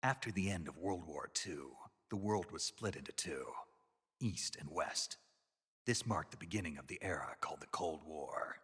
After the end of World War II, the world was split into two, East and West. This marked the beginning of the era called the Cold War.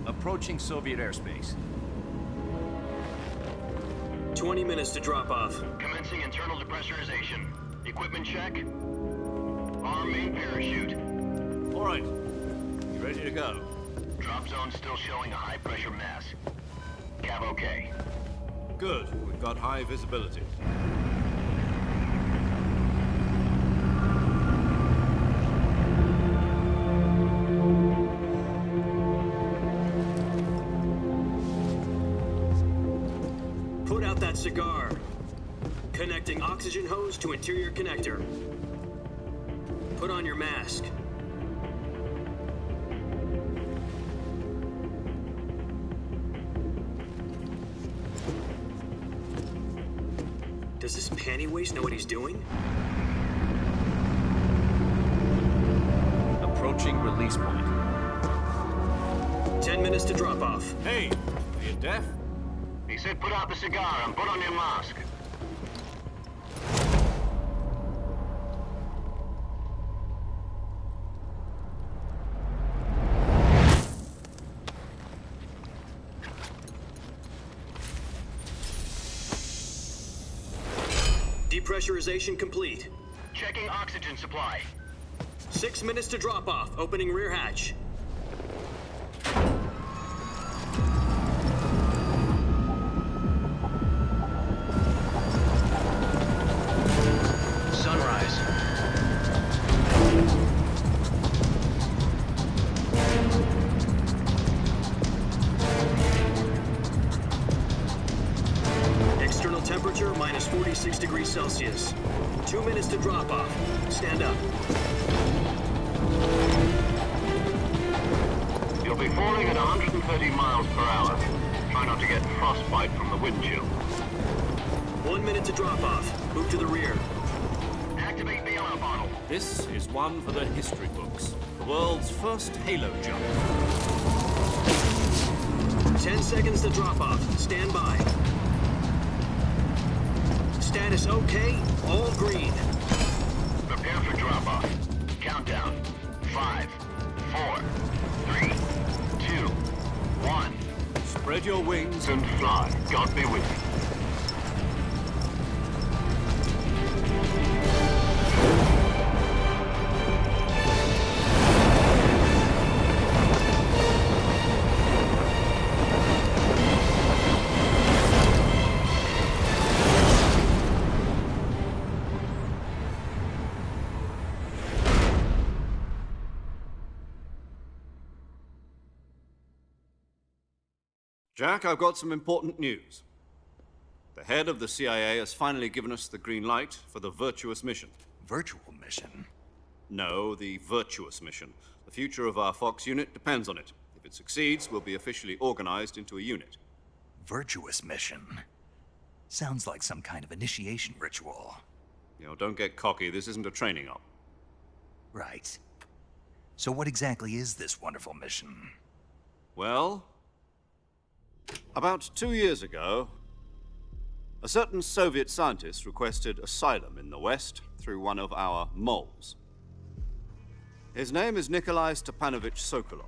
Approaching Soviet airspace. 20 minutes to drop off. Commencing internal depressurization. Equipment check. Arm main parachute. All right. You ready to go? Drop zone still showing a high pressure mass. Cav okay. Good. We've got high visibility. Put out that cigar. Connecting oxygen hose to interior connector. Put on your mask. Does this panty waste know what he's doing? Approaching release point. 10 minutes to drop off. Hey, are you deaf? He said put out the cigar and put on your mask. Depressurization complete. Checking oxygen supply. 6 minutes to drop off. Opening rear hatch. Sunrise. External temperature minus 46 degrees Celsius. 2 minutes to drop off. Stand up. You'll be falling at 130 miles per hour. Try not to get frostbite from the wind chill. 1 minute to drop off. Move to the rear. Activate the alarm bottle. This is one for the history books. The world's first halo jump. 10 seconds to drop off. Stand by. Status okay. All green. Prepare for drop-off. Countdown. 5, 4, 3, 2, 1. Spread your wings And fly. God be with you. Jack, I've got some important news. The head of the CIA has finally given us the green light for the Virtuous mission. Virtual mission? No, the Virtuous mission. The future of our Fox unit depends on it. If it succeeds, we'll be officially organized into a unit. Virtuous mission? Sounds like some kind of initiation ritual. You know, don't get cocky. This isn't a training op. Right. So what exactly is this wonderful mission? Well, about 2 years ago, a certain Soviet scientist requested asylum in the West through one of our moles. His name is Nikolai Stepanovich Sokolov.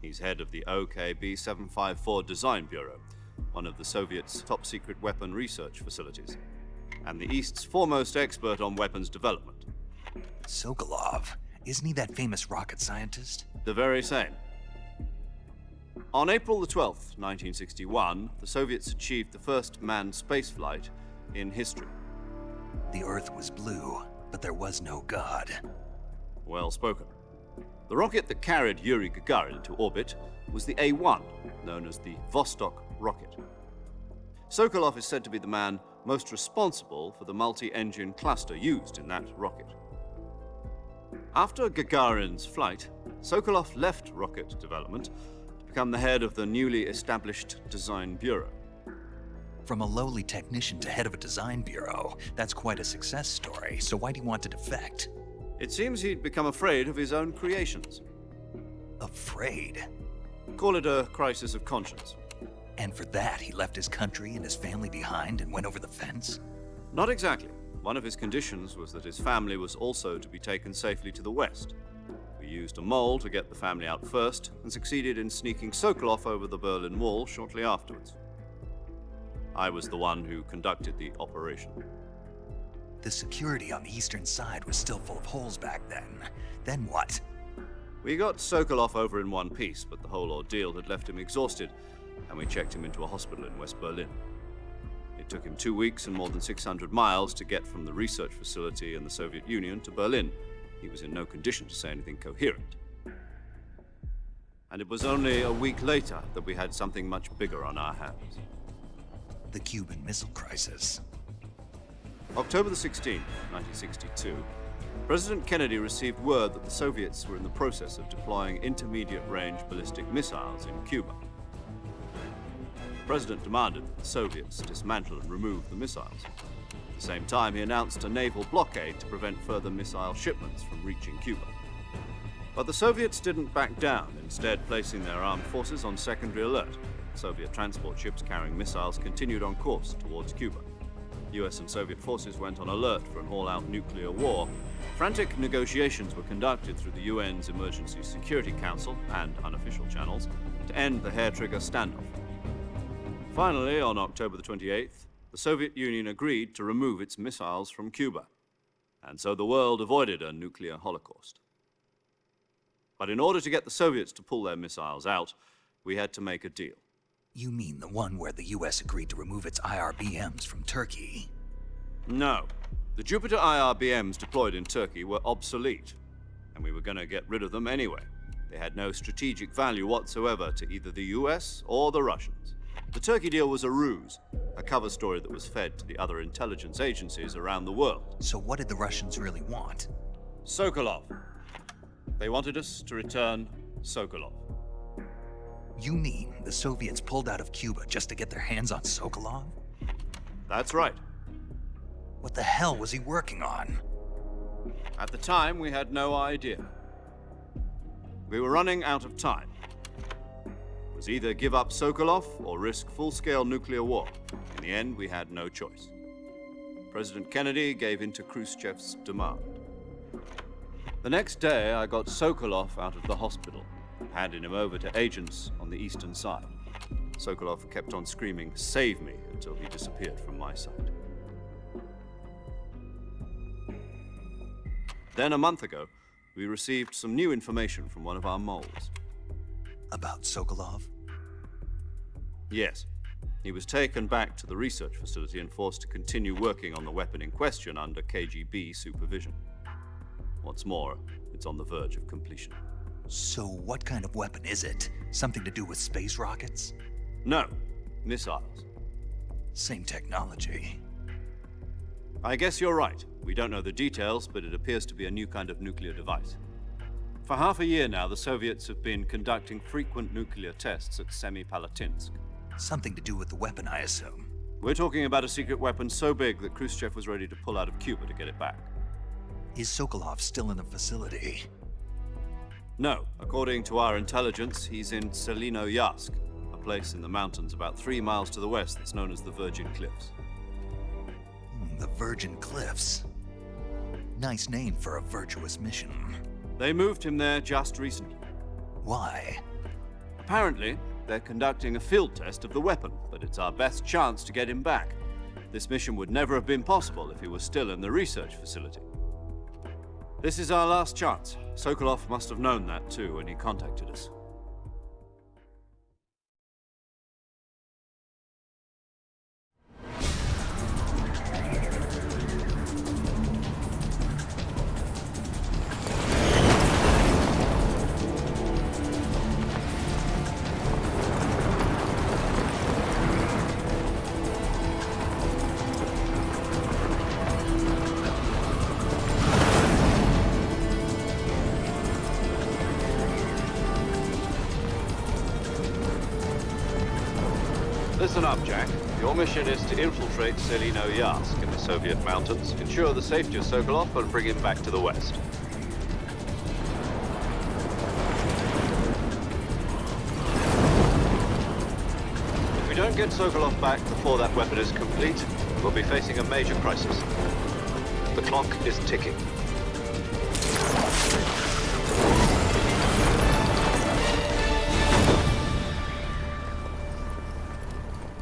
He's head of the OKB 754 Design Bureau, one of the Soviets' top-secret weapon research facilities, and the East's foremost expert on weapons development. Sokolov? Isn't he that famous rocket scientist? The very same. On April the 12th, 1961, the Soviets achieved the first manned spaceflight in history. The Earth was blue, but there was no God. Well spoken. The rocket that carried Yuri Gagarin into orbit was the A-1, known as the Vostok rocket. Sokolov is said to be the man most responsible for the multi-engine cluster used in that rocket. After Gagarin's flight, Sokolov left rocket development to become the head of the newly established Design Bureau. From a lowly technician to head of a design bureau, that's quite a success story, so why'd he want to defect? It seems he'd become afraid of his own creations. Afraid? Call it a crisis of conscience. And for that, he left his country and his family behind and went over the fence? Not exactly. One of his conditions was that his family was also to be taken safely to the west. We used a mole to get the family out first and succeeded in sneaking Sokolov over the Berlin Wall shortly afterwards. I was the one who conducted the operation. The security on the eastern side was still full of holes back then. Then what? We got Sokolov over in one piece, but the whole ordeal had left him exhausted, and we checked him into a hospital in West Berlin. It took him 2 weeks and more than 600 miles to get from the research facility in the Soviet Union to Berlin. He was in no condition to say anything coherent. And it was only a week later that we had something much bigger on our hands. The Cuban Missile Crisis. October the 16th, 1962, President Kennedy received word that the Soviets were in the process of deploying intermediate-range ballistic missiles in Cuba. The President demanded that the Soviets dismantle and remove the missiles. At the same time, he announced a naval blockade to prevent further missile shipments from reaching Cuba. But the Soviets didn't back down, instead placing their armed forces on secondary alert. Soviet transport ships carrying missiles continued on course towards Cuba. US and Soviet forces went on alert for an all-out nuclear war. Frantic negotiations were conducted through the UN's Emergency Security Council and unofficial channels to end the hair-trigger standoff. Finally, on October the 28th, the Soviet Union agreed to remove its missiles from Cuba, and so the world avoided a nuclear holocaust. But in order to get the Soviets to pull their missiles out, we had to make a deal. You mean the one where the US agreed to remove its IRBMs from Turkey? No. The Jupiter IRBMs deployed in Turkey were obsolete, and we were going to get rid of them anyway. They had no strategic value whatsoever to either the US or the Russians. The Turkey deal was a ruse, a cover story that was fed to the other intelligence agencies around the world. So what did the Russians really want? Sokolov. They wanted us to return Sokolov. You mean the Soviets pulled out of Cuba just to get their hands on Sokolov? That's right. What the hell was he working on? At the time, we had no idea. We were running out of time. It was either give up Sokolov or risk full-scale nuclear war. In the end, we had no choice. President Kennedy gave in to Khrushchev's demand. The next day, I got Sokolov out of the hospital, handing him over to agents on the eastern side. Sokolov kept on screaming, "Save me," until he disappeared from my sight. Then a month ago, we received some new information from one of our moles. About Sokolov? Yes. He was taken back to the research facility and forced to continue working on the weapon in question under KGB supervision. What's more, it's on the verge of completion. So what kind of weapon is it? Something to do with space rockets? No, missiles. Same technology. I guess you're right. We don't know the details, but it appears to be a new kind of nuclear device. For half a year now, the Soviets have been conducting frequent nuclear tests at Semipalatinsk. Something to do with the weapon, I assume. We're talking about a secret weapon so big that Khrushchev was ready to pull out of Cuba to get it back. Is Sokolov still in the facility? No. According to our intelligence, he's in Selinoyarsk, a place in the mountains about 3 miles to the west that's known as the Virgin Cliffs. The Virgin Cliffs. Nice name for a virtuous mission. They moved him there just recently. Why? Apparently, they're conducting a field test of the weapon, but it's our best chance to get him back. This mission would never have been possible if he was still in the research facility. This is our last chance. Sokolov must have known that too when he contacted us. Listen up, Jack. Your mission is to infiltrate Selino Yask in the Soviet mountains, ensure the safety of Sokolov, and bring him back to the West. If we don't get Sokolov back before that weapon is complete, we'll be facing a major crisis. The clock is ticking.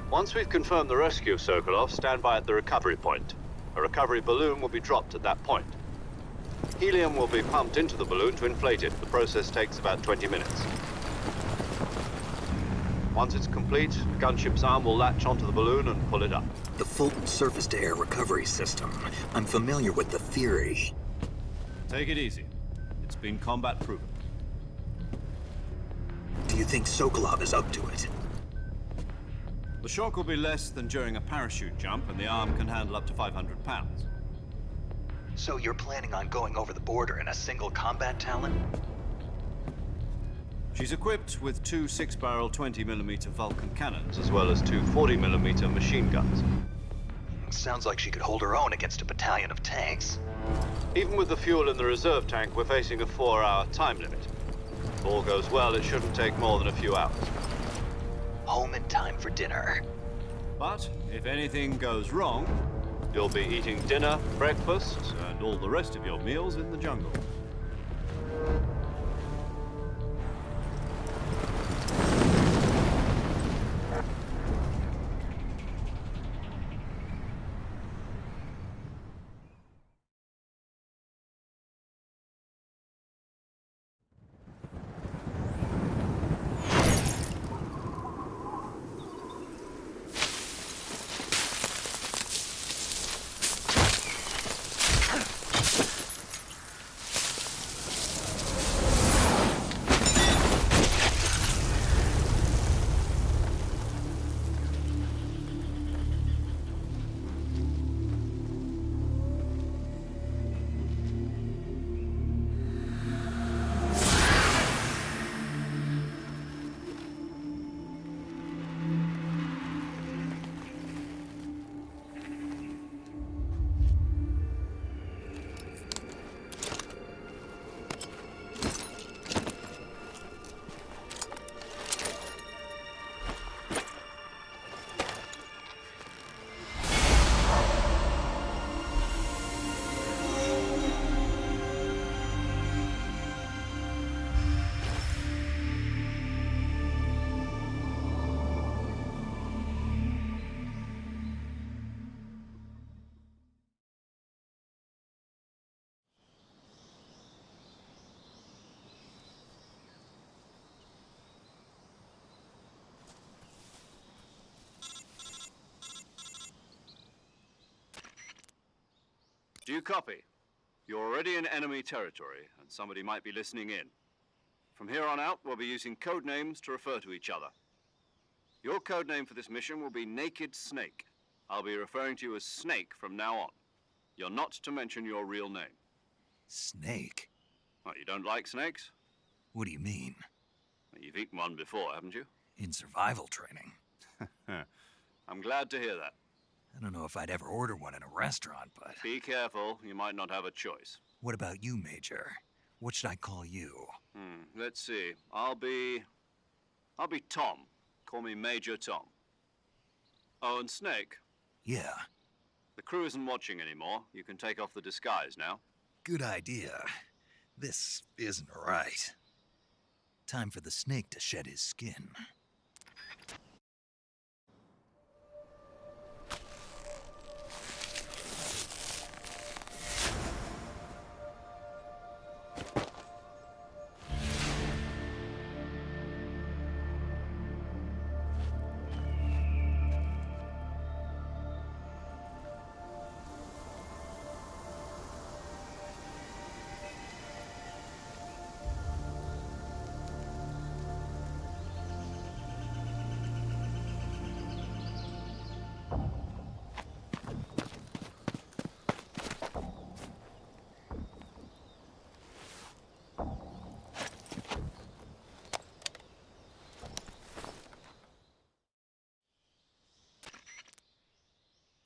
Once we've confirmed the rescue of Sokolov, stand by at the recovery point. A recovery balloon will be dropped at that point. Helium will be pumped into the balloon to inflate it. The process takes about 20 minutes. Once it's complete, the gunship's arm will latch onto the balloon and pull it up. The Fulton surface-to-air recovery system. I'm familiar with the theory. Take it easy. It's been combat proven. Do you think Sokolov is up to it? The shock will be less than during a parachute jump, and the arm can handle up to 500 pounds. So you're planning on going over the border in a single combat Talon? She's equipped with two 6-barrel 20mm Vulcan cannons, as well as two 40mm machine guns. Sounds like she could hold her own against a battalion of tanks. Even with the fuel in the reserve tank, we're facing a 4-hour time limit. If all goes well, it shouldn't take more than a few hours. Home in time for dinner. But if anything goes wrong, you'll be eating dinner, breakfast, and all the rest of your meals in the jungle. Do you copy? You're already in enemy territory, and somebody might be listening in. From here on out, we'll be using code names to refer to each other. Your code name for this mission will be Naked Snake. I'll be referring to you as Snake from now on. You're not to mention your real name. Snake? What, you don't like snakes? What do you mean? Well, you've eaten one before, haven't you? In survival training? I'm glad to hear that. I don't know if I'd ever order one in a restaurant, but... Be careful, you might not have a choice. What about you, Major? What should I call you? Let's see. I'll be Tom. Call me Major Tom. Oh, and Snake. Yeah, The crew isn't watching anymore. You can take off the disguise now. good idea. This isn't right. Time for the snake to shed his skin.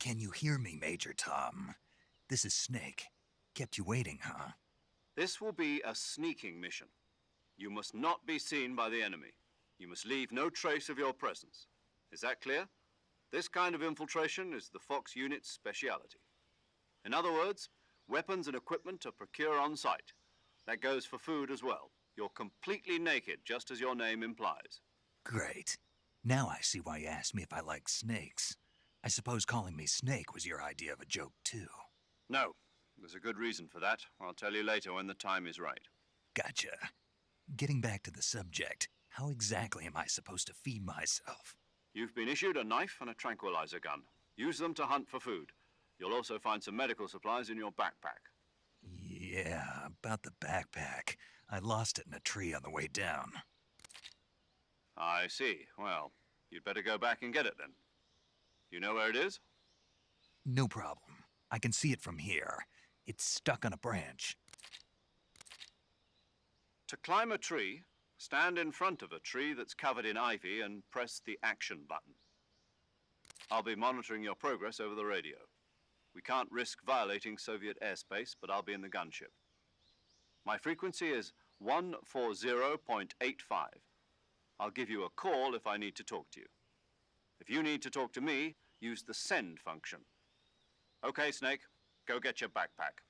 Can you hear me, Major Tom? This is Snake. Kept you waiting, huh? This will be a sneaking mission. You must not be seen by the enemy. You must leave no trace of your presence. Is that clear? This kind of infiltration is the Fox unit's speciality. In other words, weapons and equipment are procured on site. That goes for food as well. You're completely naked, just as your name implies. Great. Now I see why you asked me if I like snakes. I suppose calling me Snake was your idea of a joke, too. No, there's a good reason for that. I'll tell you later when the time is right. Gotcha. Getting back to the subject, how exactly am I supposed to feed myself? You've been issued a knife and a tranquilizer gun. Use them to hunt for food. You'll also find some medical supplies in your backpack. Yeah, about the backpack. I lost it in a tree on the way down. I see. Well, you'd better go back and get it then. You know where it is? No problem. I can see it from here. It's stuck on a branch. To climb a tree, stand in front of a tree that's covered in ivy and press the action button. I'll be monitoring your progress over the radio. We can't risk violating Soviet airspace, but I'll be in the gunship. My frequency is 140.85. I'll give you a call if I need to talk to you. If you need to talk to me, use the send function. Okay, Snake, go get your backpack.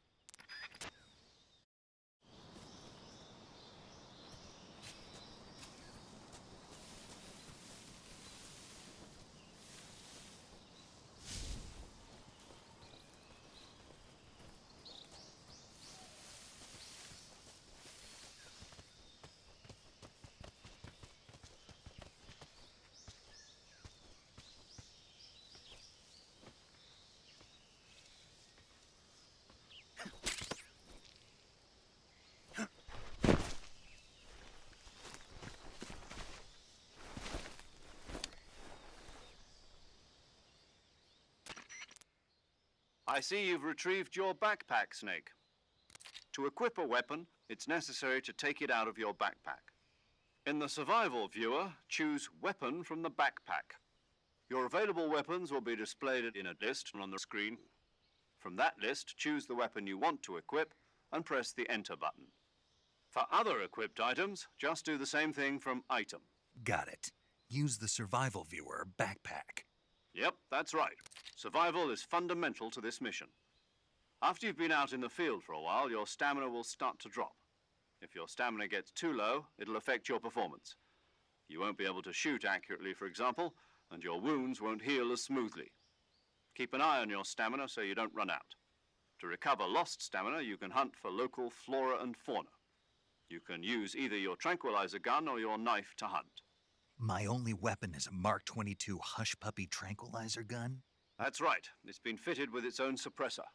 I see you've retrieved your backpack, Snake. To equip a weapon, it's necessary to take it out of your backpack. In the survival viewer, choose Weapon from the backpack. Your available weapons will be displayed in a list on the screen. From that list, choose the weapon you want to equip and press the Enter button. For other equipped items, just do the same thing from Item. Got it. Use the survival viewer backpack. Yep, that's right. Survival is fundamental to this mission. After you've been out in the field for a while, your stamina will start to drop. If your stamina gets too low, it'll affect your performance. You won't be able to shoot accurately, for example, and your wounds won't heal as smoothly. Keep an eye on your stamina so you don't run out. To recover lost stamina, you can hunt for local flora and fauna. You can use either your tranquilizer gun or your knife to hunt. My only weapon is a Mark 22 Hush Puppy tranquilizer gun? That's right. It's been fitted with its own suppressor.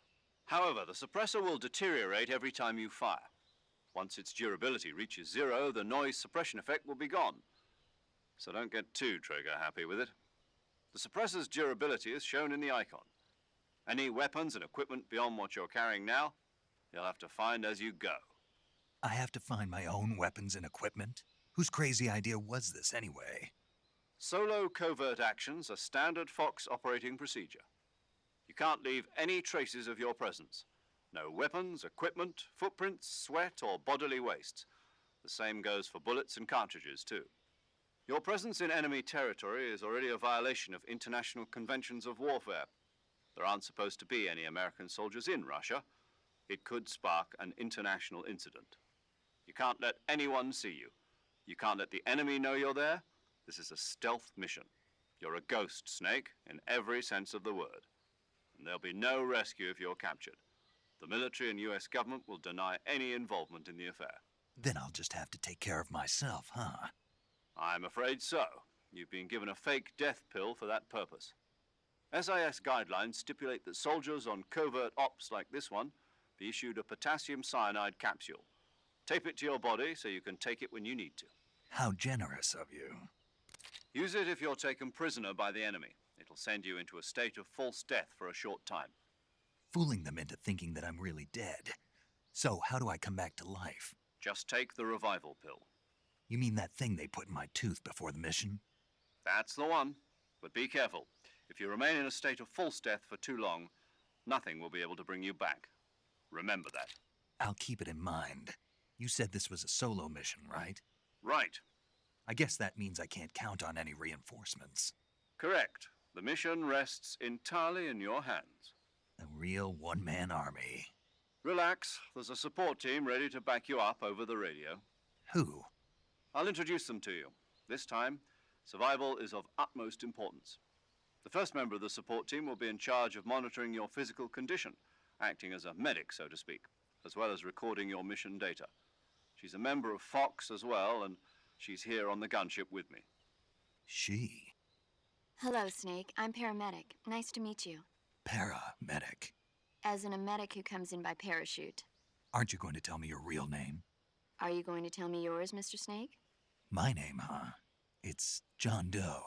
However, the suppressor will deteriorate every time you fire. Once its durability reaches 0, the noise suppression effect will be gone. So don't get too trigger happy with it. The suppressor's durability is shown in the icon. Any weapons and equipment beyond what you're carrying now, you'll have to find as you go. I have to find my own weapons and equipment? Whose crazy idea was this, anyway? Solo covert actions are standard Fox operating procedure. You can't leave any traces of your presence. No weapons, equipment, footprints, sweat, or bodily waste. The same goes for bullets and cartridges, too. Your presence in enemy territory is already a violation of international conventions of warfare. There aren't supposed to be any American soldiers in Russia. It could spark an international incident. You can't let anyone see you. You can't let the enemy know you're there. This is a stealth mission. You're a ghost, Snake, in every sense of the word. And there'll be no rescue if you're captured. The military and US government will deny any involvement in the affair. Then I'll just have to take care of myself, huh? I'm afraid so. You've been given a fake death pill for that purpose. SIS guidelines stipulate that soldiers on covert ops like this one be issued a potassium cyanide capsule. Tape it to your body so you can take it when you need to. How generous of you. Use it if you're taken prisoner by the enemy. It'll send you into a state of false death for a short time. Fooling them into thinking that I'm really dead. So, how do I come back to life? Just take the revival pill. You mean that thing they put in my tooth before the mission? That's the one. But be careful. If you remain in a state of false death for too long, nothing will be able to bring you back. Remember that. I'll keep it in mind. You said this was a solo mission, right? Right. I guess that means I can't count on any reinforcements. Correct. The mission rests entirely in your hands. A real one-man army. Relax. There's a support team ready to back you up over the radio. Who? I'll introduce them to you. This time, survival is of utmost importance. The first member of the support team will be in charge of monitoring your physical condition, acting as a medic, so to speak, as well as recording your mission data. She's a member of Fox as well, and she's here on the gunship with me. She. Hello, Snake. I'm paramedic. Nice to meet you. Paramedic. As in a medic who comes in by parachute. Aren't you going to tell me your real name? Are you going to tell me yours, Mr. Snake? My name, huh? It's John Doe.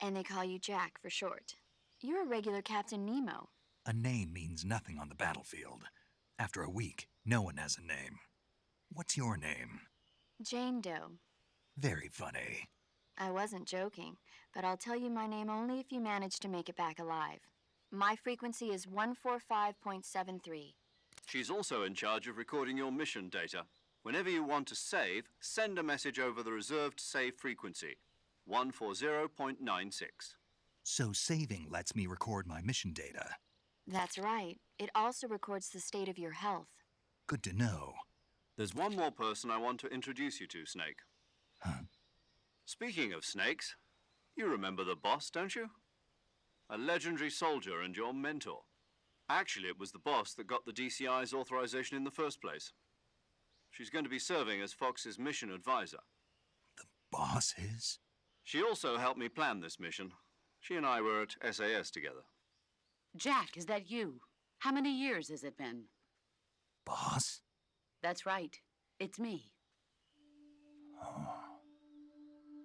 And they call you Jack for short. You're a regular Captain Nemo. A name means nothing on the battlefield. After a week, no one has a name. What's your name? Jane Doe. Very funny. I wasn't joking, but I'll tell you my name only if you manage to make it back alive. My frequency is 145.73. She's also in charge of recording your mission data. Whenever you want to save, send a message over the reserved save frequency, 140.96. So saving lets me record my mission data. That's right. It also records the state of your health. Good to know. There's one more person I want to introduce you to, Snake. Huh? Speaking of snakes, you remember the boss, don't you? A legendary soldier and your mentor. Actually, it was the boss that got the DCI's authorization in the first place. She's going to be serving as Fox's mission advisor. The boss is? She also helped me plan this mission. She and I were at SAS together. Jack, is that you? How many years has it been? Boss? That's right. It's me.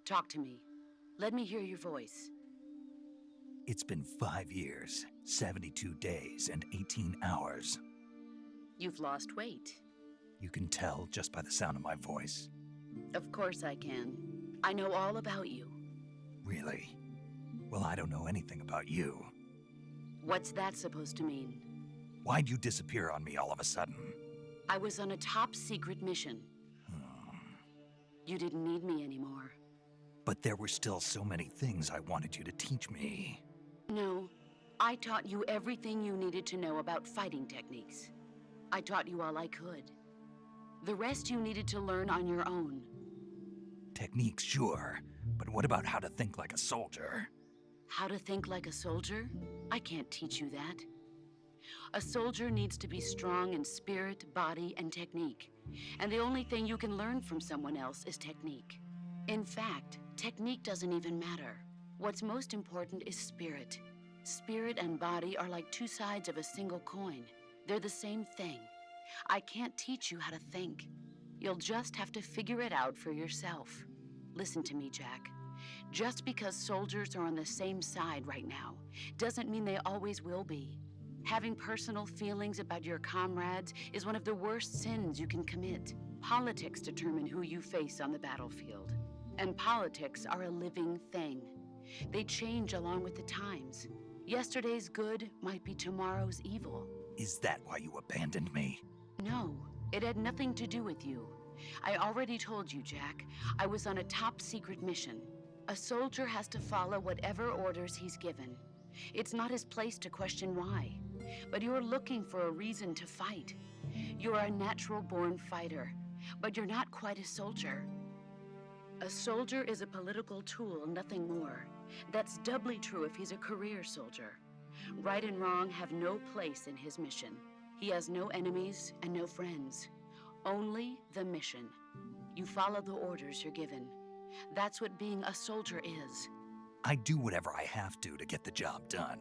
Talk to me. Let me hear your voice. It's been 5 years, 72 days, and 18 hours. You've lost weight. You can tell just by the sound of my voice. Of course I can. I know all about you. Really? Well, I don't know anything about you. What's that supposed to mean? Why'd you disappear on me all of a sudden? I was on a top secret mission. You didn't need me anymore. But there were still so many things I wanted you to teach me. No, I taught you everything you needed to know about fighting techniques. I taught you all I could. The rest you needed to learn on your own. Techniques, sure. But what about how to think like a soldier? How to think like a soldier? I can't teach you that. A soldier needs to be strong in spirit, body, and technique. And the only thing you can learn from someone else is technique. In fact, technique doesn't even matter. What's most important is spirit. Spirit and body are like two sides of a single coin. They're the same thing. I can't teach you how to think. You'll just have to figure it out for yourself. Listen to me, Jack. Just because soldiers are on the same side right now doesn't mean they always will be. Having personal feelings about your comrades is one of the worst sins you can commit. Politics determine who you face on the battlefield. And politics are a living thing. They change along with the times. Yesterday's good might be tomorrow's evil. Is that why you abandoned me? No, it had nothing to do with you. I already told you, Jack. I was on a top secret mission. A soldier has to follow whatever orders he's given. It's not his place to question why. But you're looking for a reason to fight. You're a natural-born fighter, but you're not quite a soldier. A soldier is a political tool, nothing more. That's doubly true if he's a career soldier. Right and wrong have no place in his mission. He has no enemies and no friends. Only the mission. You follow the orders you're given. That's what being a soldier is. I do whatever I have to get the job done.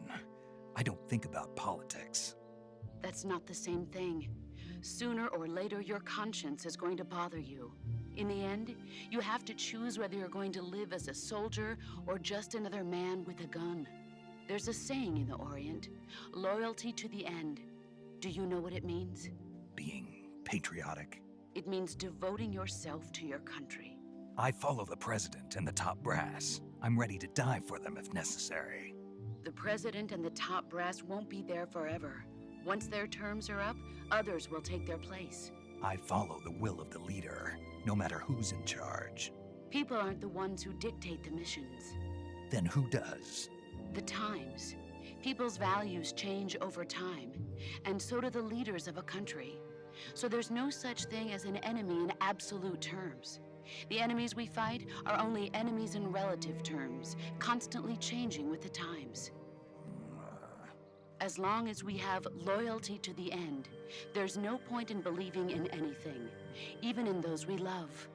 I don't think about politics. That's not the same thing. Sooner or later, your conscience is going to bother you. In the end, you have to choose whether you're going to live as a soldier or just another man with a gun. There's a saying in the Orient, loyalty to the end. Do you know what it means? Being patriotic. It means devoting yourself to your country. I follow the president and the top brass. I'm ready to die for them if necessary. The president and the top brass won't be there forever. Once their terms are up, others will take their place. I follow the will of the leader, no matter who's in charge. People aren't the ones who dictate the missions. Then who does? The times. People's values change over time, and so do the leaders of a country. So there's no such thing as an enemy in absolute terms. The enemies we fight are only enemies in relative terms, constantly changing with the times. As long as we have loyalty to the end, there's no point in believing in anything, even in those we love.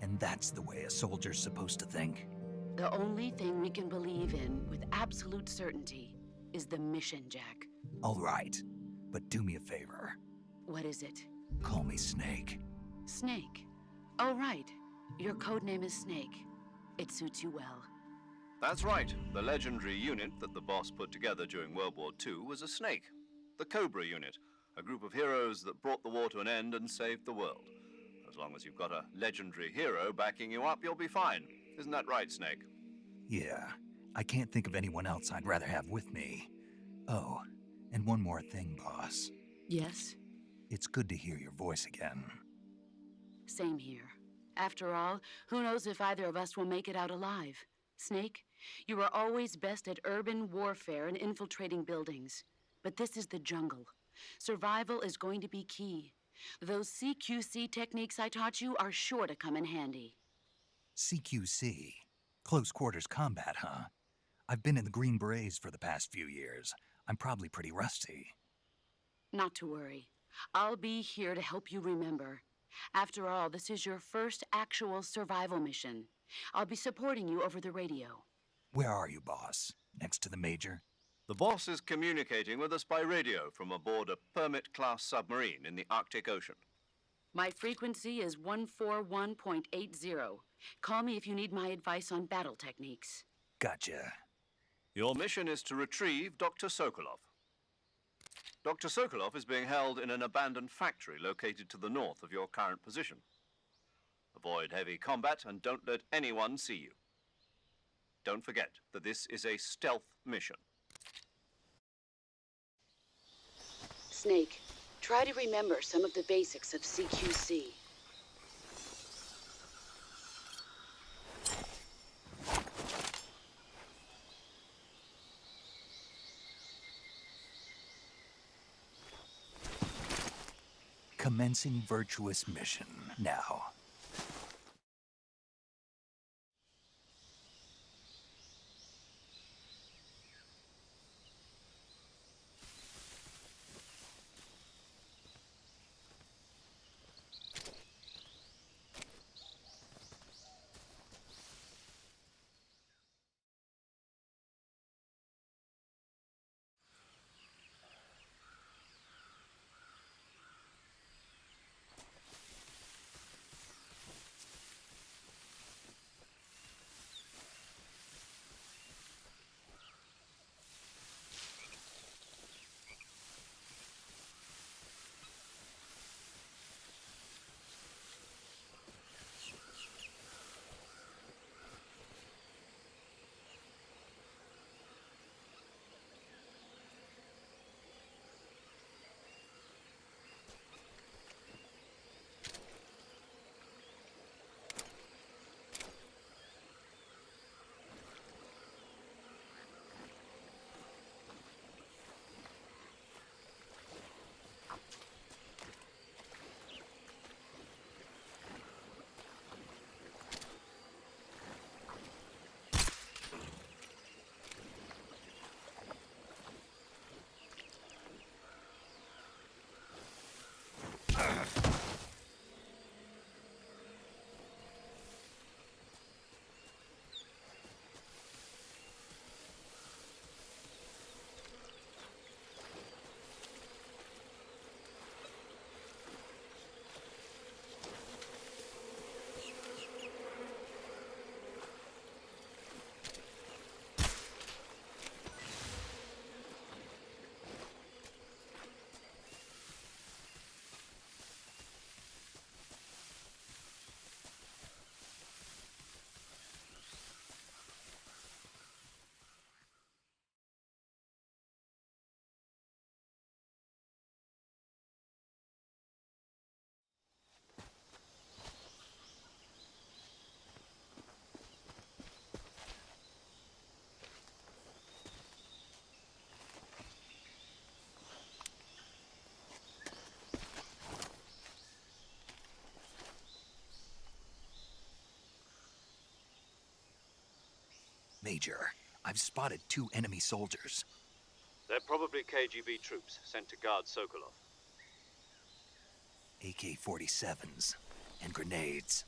And that's the way a soldier's supposed to think? The only thing we can believe in with absolute certainty is the mission, Jack. All right, but do me a favor. What is it? Call me Snake. Snake. Oh, right. Your code name is Snake. It suits you well. That's right. The legendary unit that the boss put together during World War II was a snake. The Cobra unit, a group of heroes that brought the war to an end and saved the world. As long as you've got a legendary hero backing you up, you'll be fine. Isn't that right, Snake? Yeah, I can't think of anyone else I'd rather have with me. Oh, and one more thing, boss. Yes? It's good to hear your voice again. Same here. After all, who knows if either of us will make it out alive? Snake, you are always best at urban warfare and infiltrating buildings. But this is the jungle. Survival is going to be key. Those CQC techniques I taught you are sure to come in handy. CQC? Close quarters combat, huh? I've been in the Green Berets for the past few years. I'm probably pretty rusty. Not to worry. I'll be here to help you remember. After all, this is your first actual survival mission. I'll be supporting you over the radio. Where are you, boss? Next to the Major? The boss is communicating with us by radio from aboard a Permit-class submarine in the Arctic Ocean. My frequency is 141.80. Call me if you need my advice on battle techniques. Gotcha. Your mission is to retrieve Dr. Sokolov. Dr. Sokolov is being held in an abandoned factory located to the north of your current position. Avoid heavy combat and don't let anyone see you. Don't forget that this is a stealth mission. Snake, try to remember some of the basics of CQC. Commencing virtuous mission now. Major. I've spotted 2 enemy soldiers. They're probably KGB troops sent to guard Sokolov. AK-47s and grenades.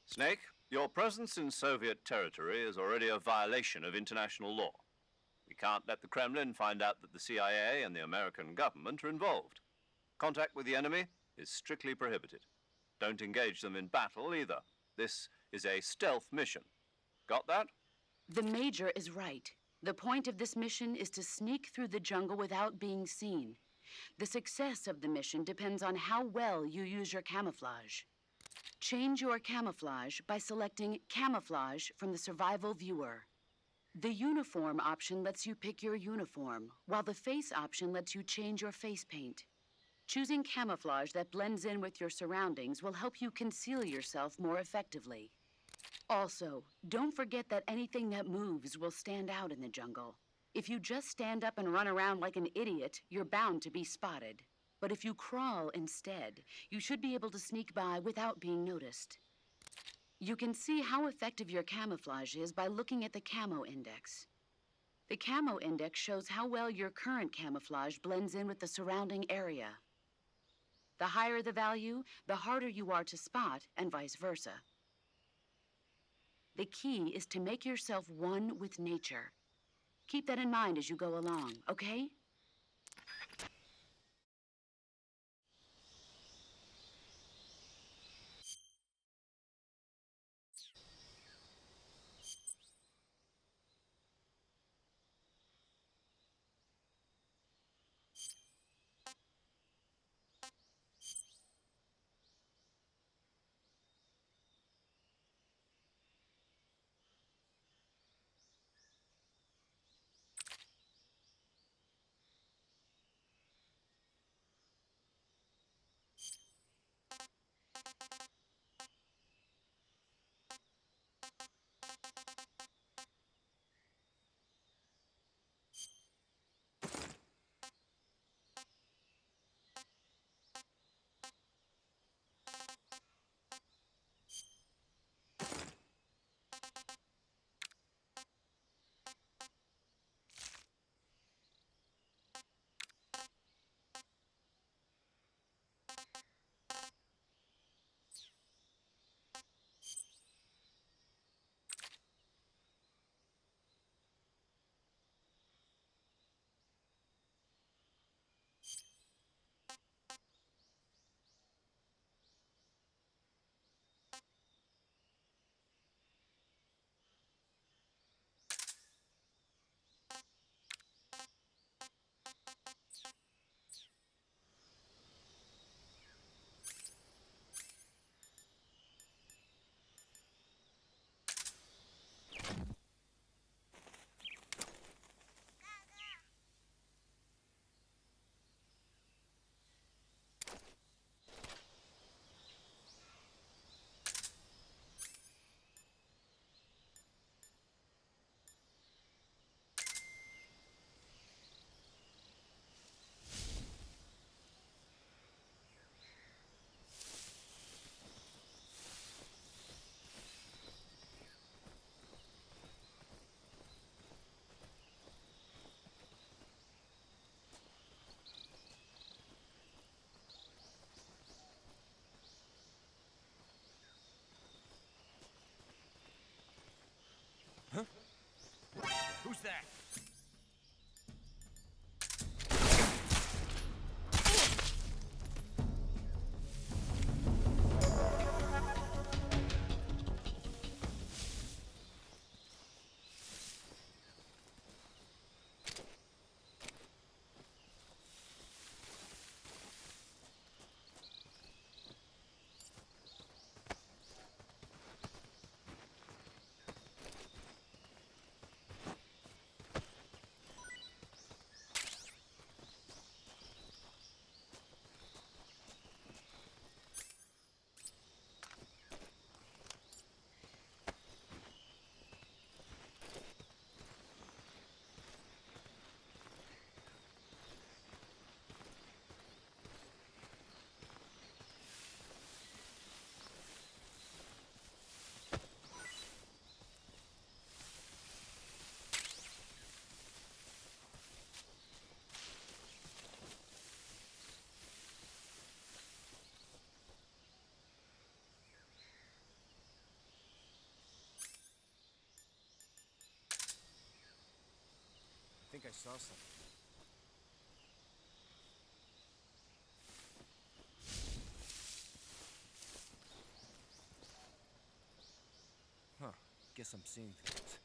Snake, your presence in Soviet territory is already a violation of international law. We can't let the Kremlin find out that the CIA and the American government are involved. Contact with the enemy is strictly prohibited. Don't engage them in battle either. This is a stealth mission. Got that? The Major is right. The point of this mission is to sneak through the jungle without being seen. The success of the mission depends on how well you use your camouflage. Change your camouflage by selecting Camouflage from the Survival Viewer. The Uniform option lets you pick your uniform, while the Face option lets you change your face paint. Choosing camouflage that blends in with your surroundings will help you conceal yourself more effectively. Also, don't forget that anything that moves will stand out in the jungle. If you just stand up and run around like an idiot, you're bound to be spotted. But if you crawl instead, you should be able to sneak by without being noticed. You can see how effective your camouflage is by looking at the Camo Index. The Camo Index shows how well your current camouflage blends in with the surrounding area. The higher the value, the harder you are to spot, and vice versa. The key is to make yourself one with nature. Keep that in mind as you go along, okay? Who's that? think I saw something. Huh. Guess I'm seeing things.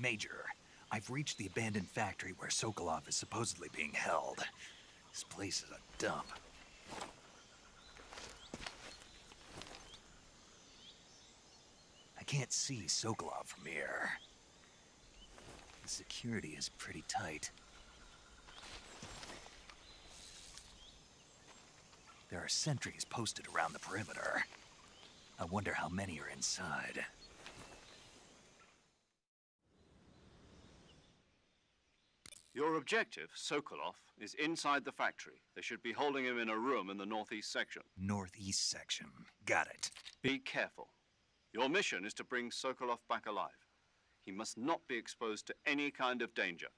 Major, I've reached the abandoned factory where Sokolov is supposedly being held. This place is a dump. I can't see Sokolov from here. The security is pretty tight. There are sentries posted around the perimeter. I wonder how many are inside. Your objective, Sokolov, is inside the factory. They should be holding him in a room in the northeast section. Northeast section. Got it. Be careful. Your mission is to bring Sokolov back alive. He must not be exposed to any kind of danger.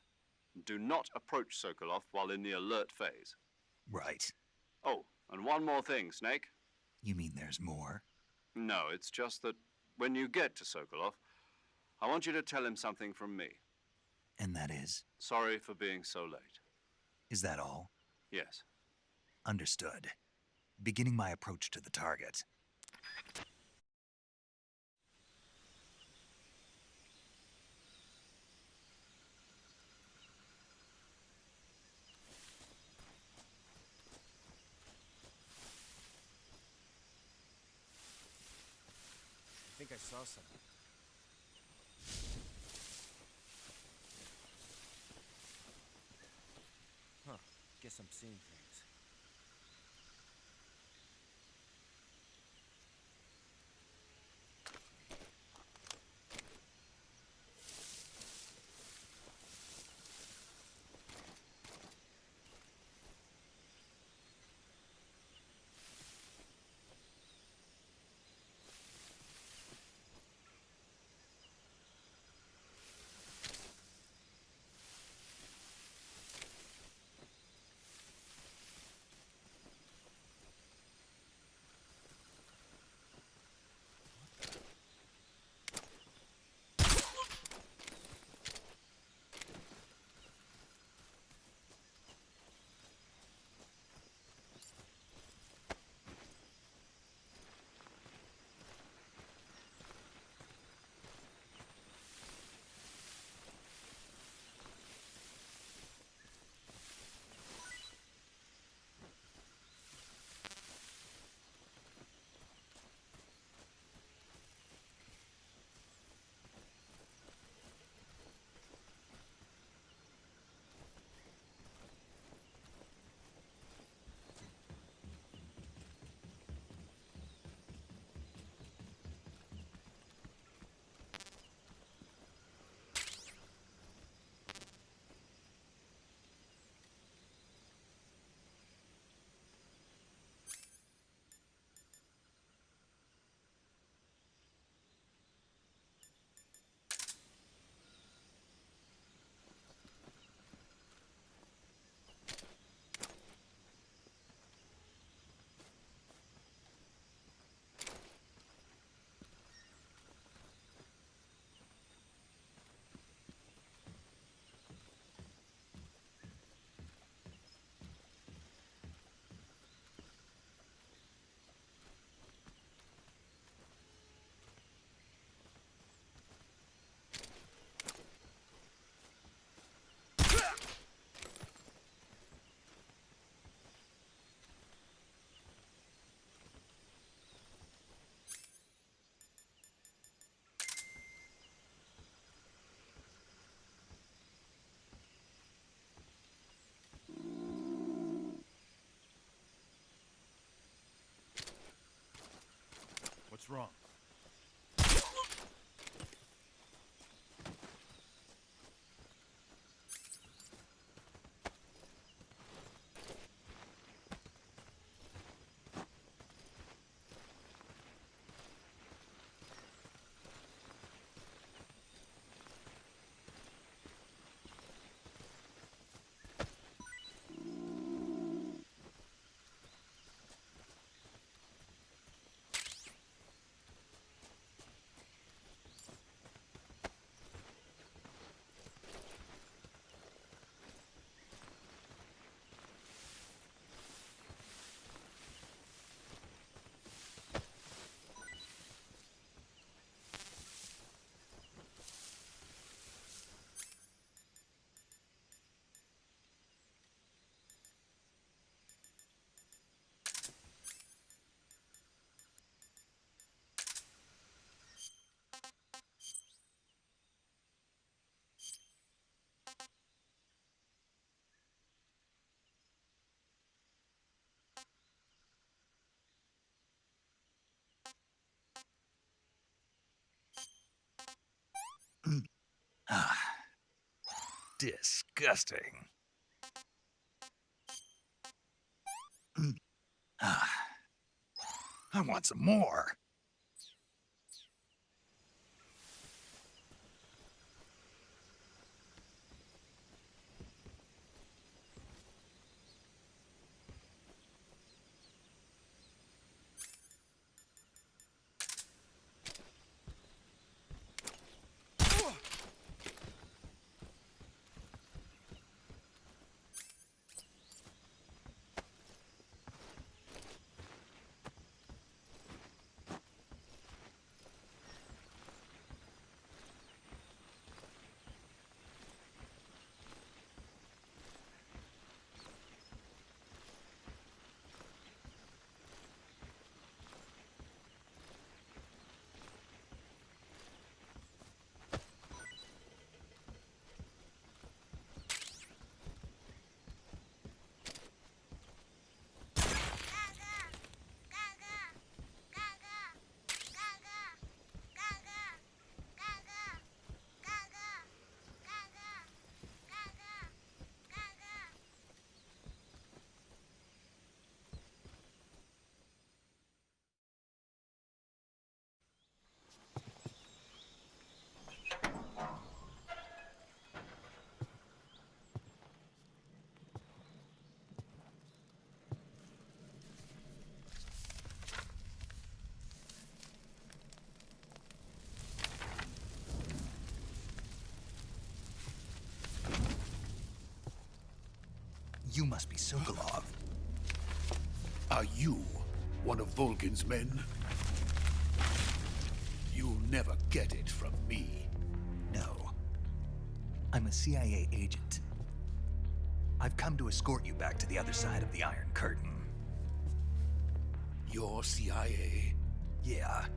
Do not approach Sokolov while in the alert phase. Right. Oh, and one more thing, Snake. You mean there's more? No, it's just that when you get to Sokolov, I want you to tell him something from me. And that is? Sorry for being so late. Is that all? Yes. Understood. Beginning my approach to the target. I think I saw something. Huh. Guess I'm seeing things. What's wrong? Disgusting. I want some more. You must be Sokolov. Are you one of Volgin's men? You'll never get it from me. No. I'm a CIA agent. I've come to escort you back to the other side of the Iron Curtain. You're CIA? Yeah.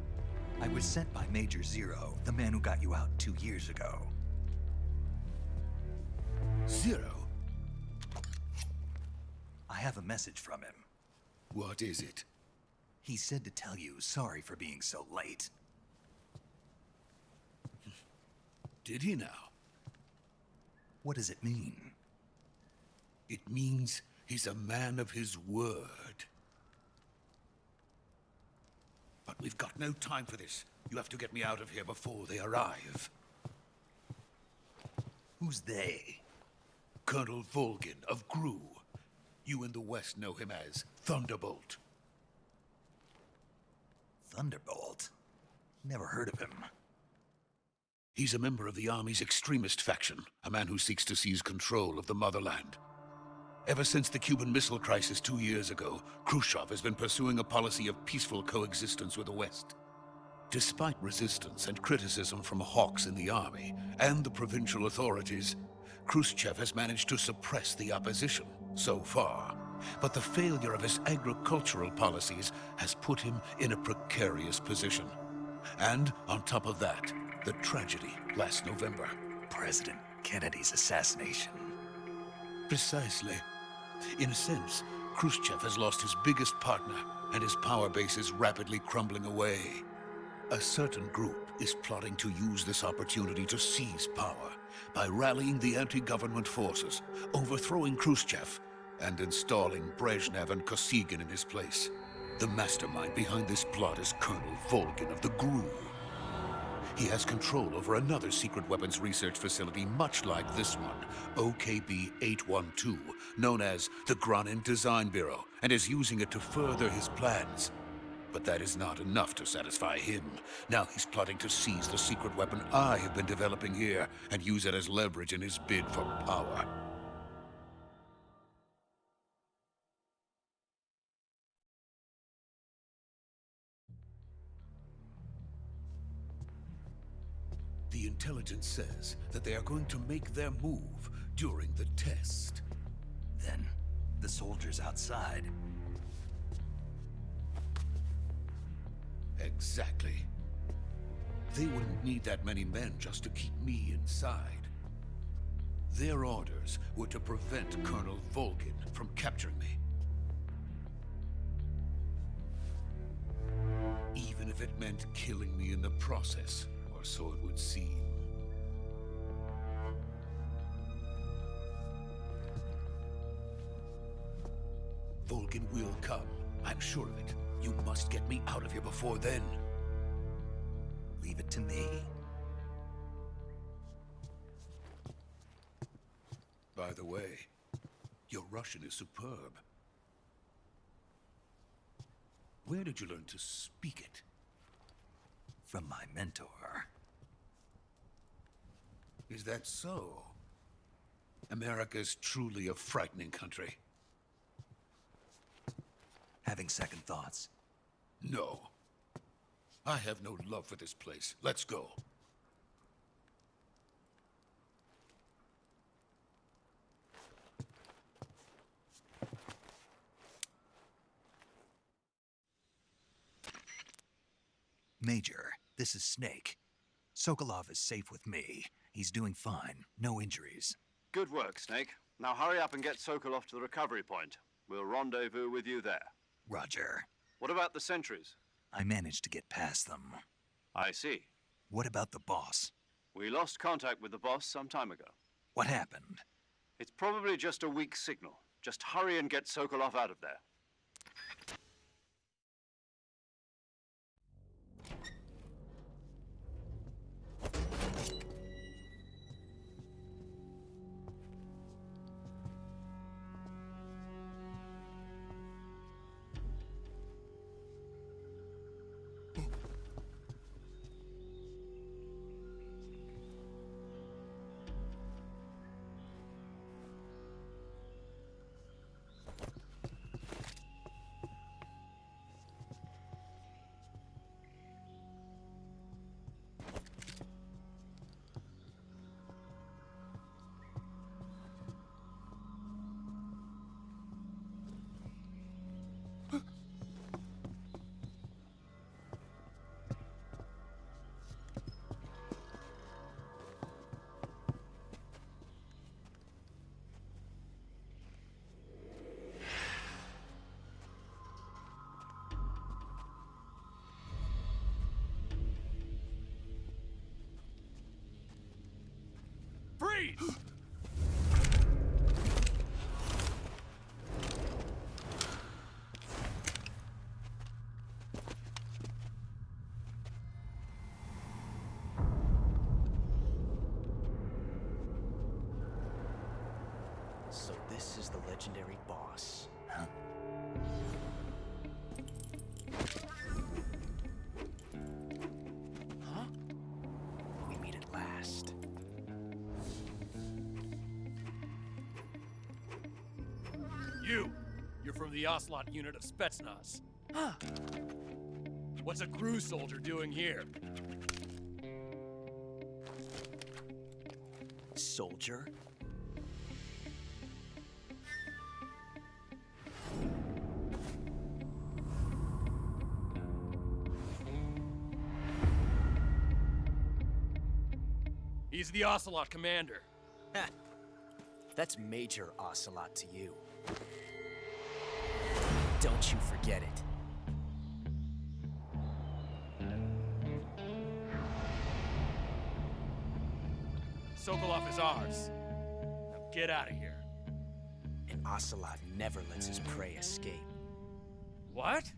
I was sent by Major Zero, the man who got you out 2 years ago. Zero? I have a message from him. What is it? He said to tell you sorry for being so late. Did he now? What does it mean? It means he's a man of his word. But we've got no time for this. You have to get me out of here before they arrive. Who's they? Colonel Volgin of GRU. You in the West know him as Thunderbolt. Thunderbolt? Never heard of him. He's a member of the Army's extremist faction, a man who seeks to seize control of the motherland. Ever since the Cuban Missile Crisis 2 years ago, Khrushchev has been pursuing a policy of peaceful coexistence with the West. Despite resistance and criticism from hawks in the army and the provincial authorities, Khrushchev has managed to suppress the opposition so far. But the failure of his agricultural policies has put him in a precarious position. And on top of that, the tragedy last November. President Kennedy's assassination. Precisely. In a sense, Khrushchev has lost his biggest partner, and his power base is rapidly crumbling away. A certain group is plotting to use this opportunity to seize power by rallying the anti-government forces, overthrowing Khrushchev, and installing Brezhnev and Kosygin in his place. The mastermind behind this plot is Colonel Volgin of the GRU. He has control over another secret weapons research facility much like this one, OKB-812, known as the Granin Design Bureau, and is using it to further his plans. But that is not enough to satisfy him. Now he's plotting to seize the secret weapon I have been developing here and use it as leverage in his bid for power. The intelligence says that they are going to make their move during the test. Then, the soldiers outside. Exactly. They wouldn't need that many men just to keep me inside. Their orders were to prevent Colonel Volgin from capturing me. Even if it meant killing me in the process, or so it would seem. Vulcan will come. I'm sure of it. You must get me out of here before then. Leave it to me. By the way, your Russian is superb. Where did you learn to speak it? From my mentor. Is that so? America's truly a frightening country. Having second thoughts. No. I have no love for this place. Let's go. Major, this is Snake. Sokolov is safe with me. He's doing fine. No injuries. Good work, Snake. Now hurry up and get Sokolov to the recovery point. We'll rendezvous with you there. Roger. What about the sentries? I managed to get past them. I see. What about the boss? We lost contact with the boss some time ago. What happened? It's probably just a weak signal. Just hurry and get Sokolov out of there. Freeze! So this is the legendary boss. Huh? Huh? We meet at last. You're from the Ocelot unit of Spetsnaz. Huh. What's a crew soldier doing here? Soldier? He's the Ocelot commander. Ha! That's Major Ocelot to you. Don't you forget it. Sokolov is ours. Now get out of here. And Ocelot never lets his prey escape. What?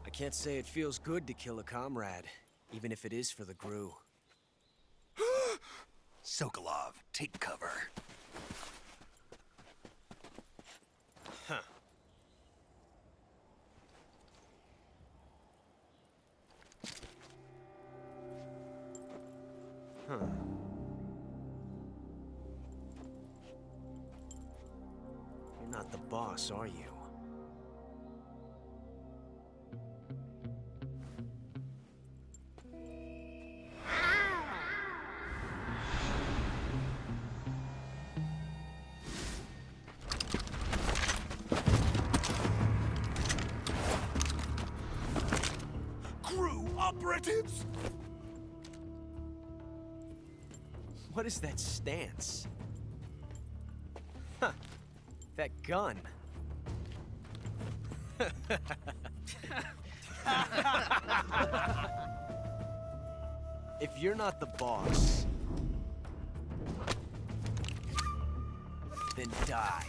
I can't say it feels good to kill a comrade, even if it is for the GRU. Sokolov, take cover. boss, are you? Crew operatives! What is that stance? Huh. That gun. If you're not the boss, then die.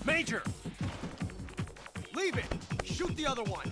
Major! Leave it! Shoot the other one!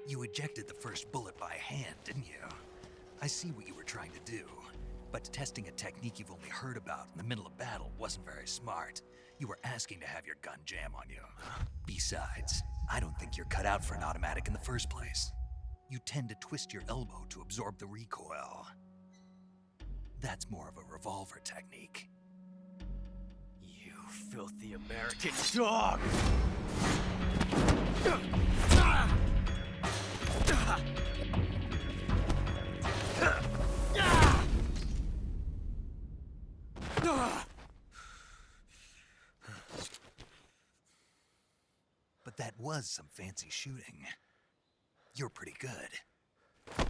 You ejected the first bullet by hand, didn't you? I see what you were trying to do. But testing a technique you've only heard about in the middle of battle wasn't very smart. You were asking to have your gun jam on you. Besides, I don't think you're cut out for an automatic in the first place. You tend to twist your elbow to absorb the recoil. That's more of a revolver technique. You filthy American dog! But that was some fancy shooting. You're pretty good.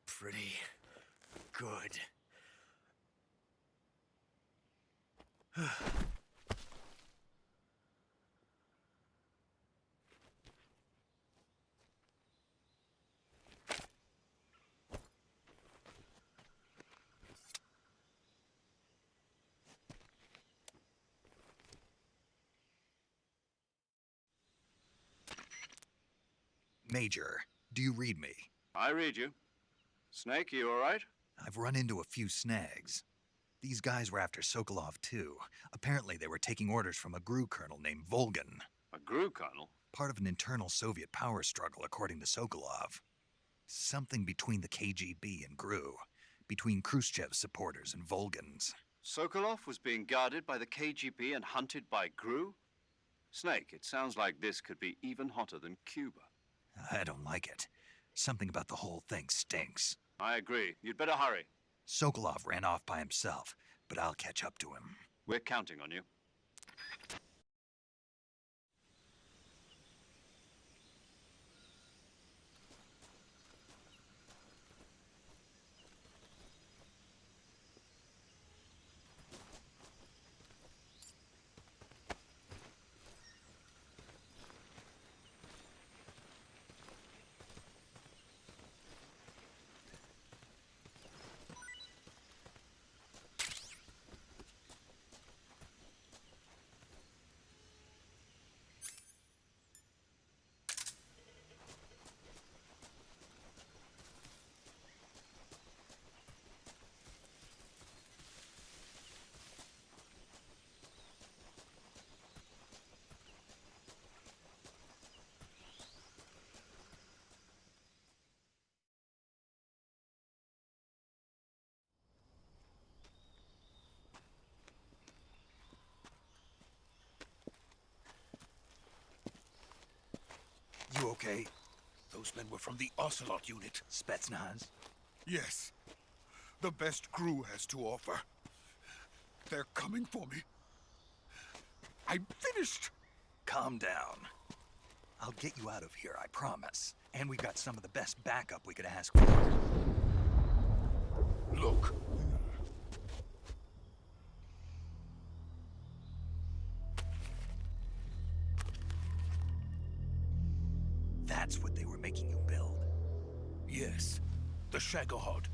Pretty good. Major, do you read me? I read you. Snake, you all right? I've run into a few snags. These guys were after Sokolov too. Apparently they were taking orders from a GRU colonel named Volgan. A GRU colonel? Part of an internal Soviet power struggle, according to Sokolov. Something between the KGB and GRU. Between Khrushchev's supporters and Volgan's. Sokolov was being guarded by the KGB and hunted by GRU? Snake, it sounds like this could be even hotter than Cuba. I don't like it. Something about the whole thing stinks. I agree. You'd better hurry. Sokolov ran off by himself, but I'll catch up to him. We're counting on you. okay? Those men were from the Ocelot unit. Spetsnaz? Yes. The best crew has to offer. They're coming for me. I'm finished! Calm down. I'll get you out of here, I promise. And we got some of the best backup we could ask for. Look. That's what they were making you build? Yes. The Shagohod.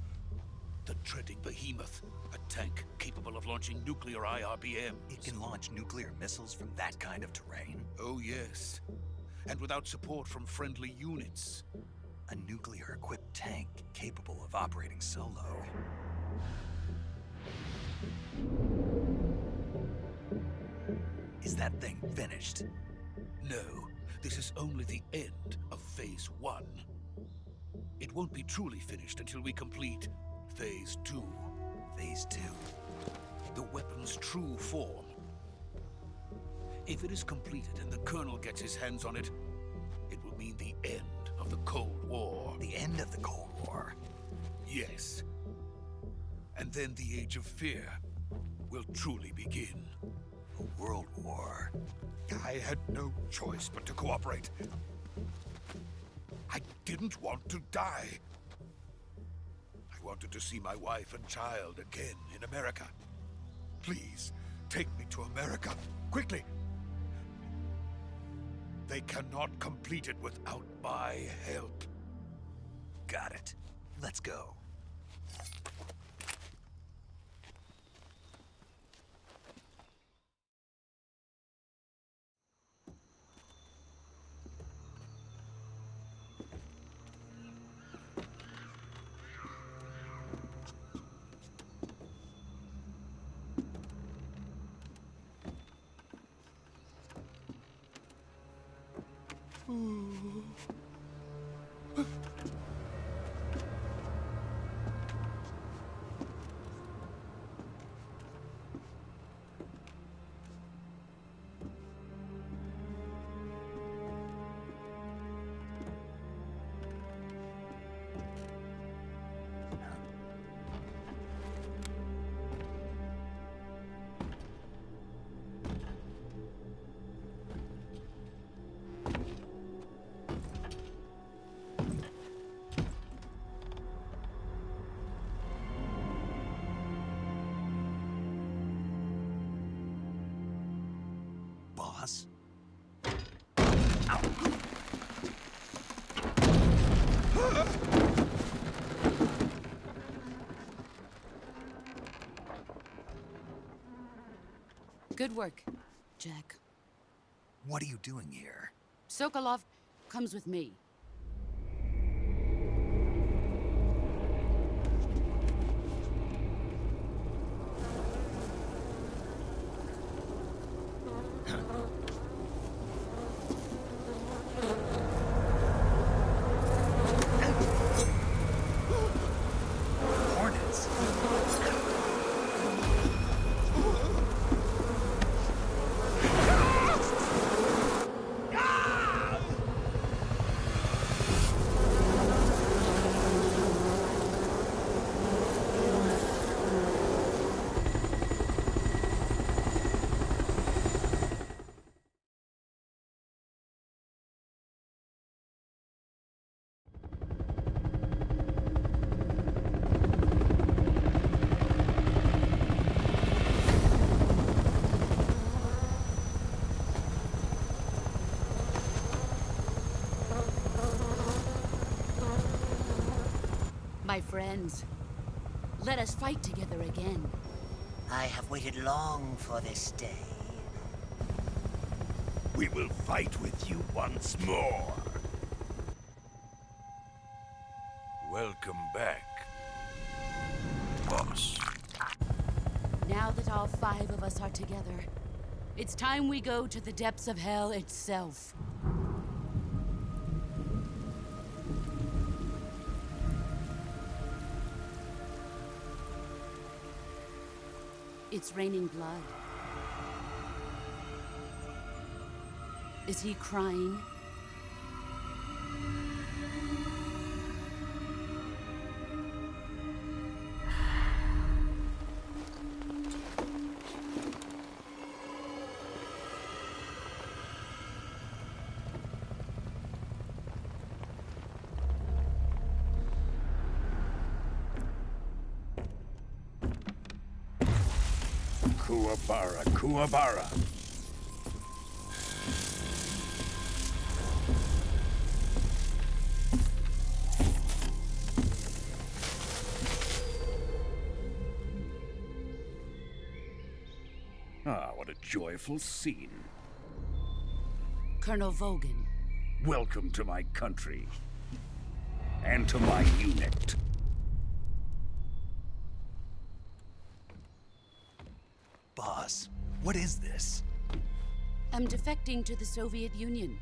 The treading behemoth. A tank capable of launching nuclear IRBMs. It can launch nuclear missiles from that kind of terrain? Oh, yes. And without support from friendly units. A nuclear-equipped tank capable of operating solo. Is that thing finished? No. This is only the end of Phase 1. It won't be truly finished until we complete Phase 2. Phase 2? The weapon's true form. If it is completed and the Colonel gets his hands on it, it will mean the end of the Cold War. The end of the Cold War? Yes. And then the Age of Fear will truly begin. A world war? I had no choice but to cooperate. I didn't want to die. I wanted to see my wife and child again in America. Please, take me to America, quickly. They cannot complete it without my help. Got it. Let's go. Boss? Ow. Good work, Jack. What are you doing here? Sokolov comes with me. Hornets? My friends, let us fight together again. I have waited long for this day. We will fight with you once more. Welcome back, boss. Now that all 5 of us are together, it's time we go to the depths of hell itself. It's raining blood. Is he crying? Kuwabara, Kuwabara. Ah, what a joyful scene. Colonel Vogan. Welcome to my country. And to my unit. Boss, what is this? I'm defecting to the Soviet Union.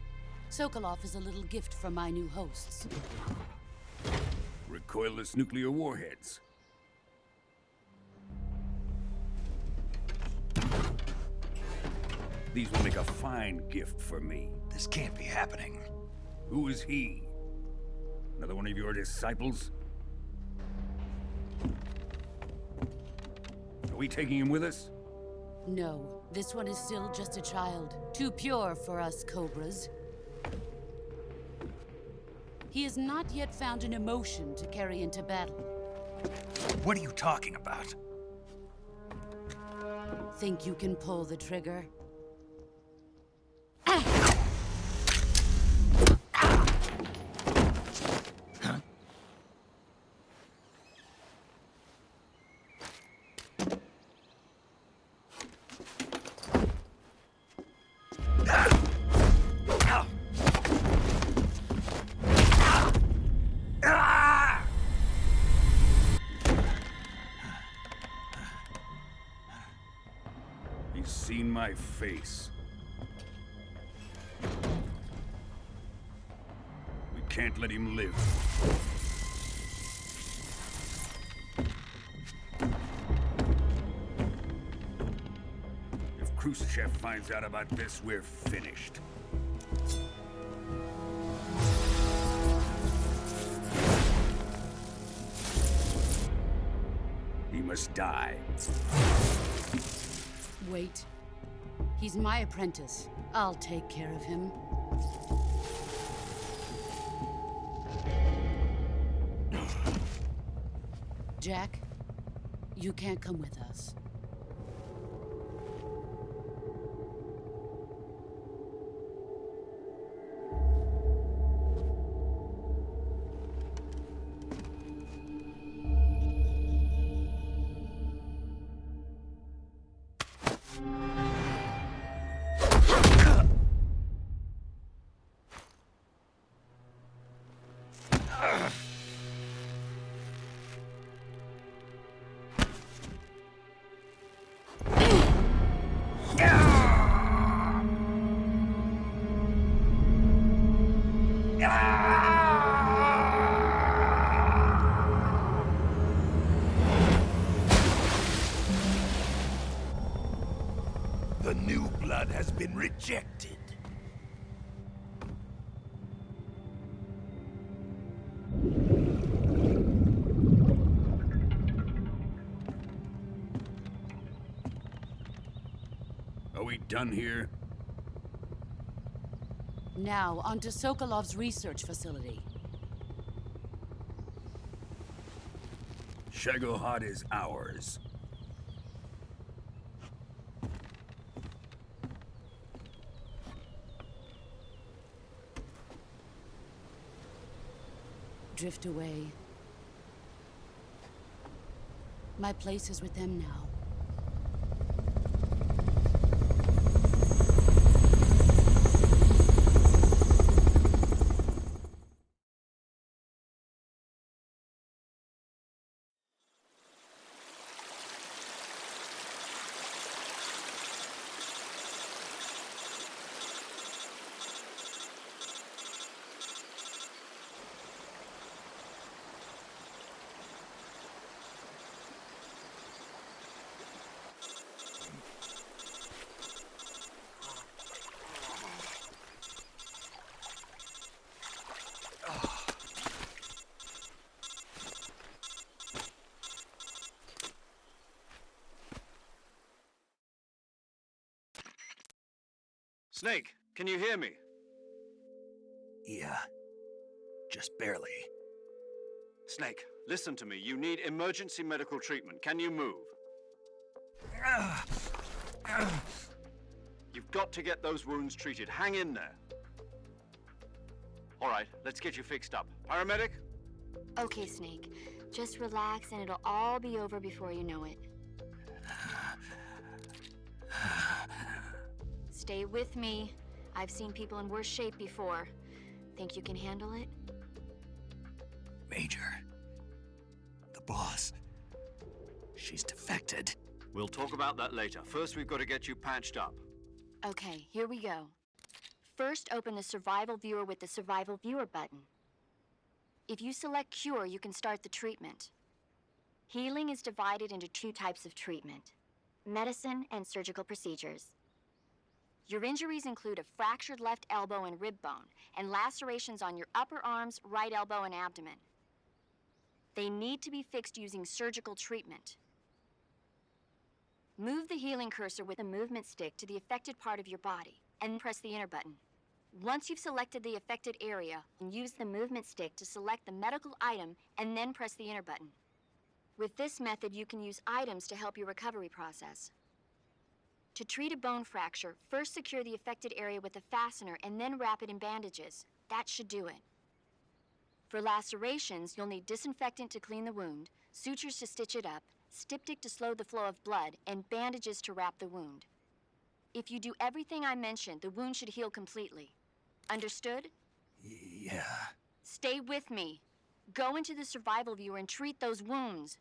Sokolov is a little gift from my new hosts. Recoilless nuclear warheads. These will make a fine gift for me. This can't be happening. Who is he? Another one of your disciples? Are we taking him with us? No, this one is still just a child. Too pure for us Cobras. He has not yet found an emotion to carry into battle. What are you talking about? Think you can pull the trigger? He's seen my face. We can't let him live. If Khrushchev finds out about this, we're finished. He must die. Wait. He's my apprentice. I'll take care of him. Jack, you can't come with us. The new blood has been rejected. Are we done here? Now, onto Sokolov's research facility. Shagohod is ours. Drift away. My place is with them now. Snake, can you hear me? Yeah. Just barely. Snake, listen to me. You need emergency medical treatment. Can you move? You've got to get those wounds treated. Hang in there. All right, let's get you fixed up. Paramedic? Okay, Snake. Just relax and it'll all be over before you know it. Stay with me. I've seen people in worse shape before. Think you can handle it? Major. The boss. She's defected. We'll talk about that later. First, we've got to get you patched up. Okay, here we go. First, open the Survival Viewer with the Survival Viewer button. If you select Cure, you can start the treatment. Healing is divided into 2 types of treatment: medicine and surgical procedures. Your injuries include a fractured left elbow and rib bone, and lacerations on your upper arms, right elbow, and abdomen. They need to be fixed using surgical treatment. Move the healing cursor with the movement stick to the affected part of your body, and press the enter button. Once you've selected the affected area, use the movement stick to select the medical item, and then press the enter button. With this method, you can use items to help your recovery process. To treat a bone fracture, first secure the affected area with a fastener and then wrap it in bandages. That should do it. For lacerations, you'll need disinfectant to clean the wound, sutures to stitch it up, styptic to slow the flow of blood, and bandages to wrap the wound. If you do everything I mentioned, the wound should heal completely. Understood? Yeah. Stay with me. Go into the Survival Viewer and treat those wounds.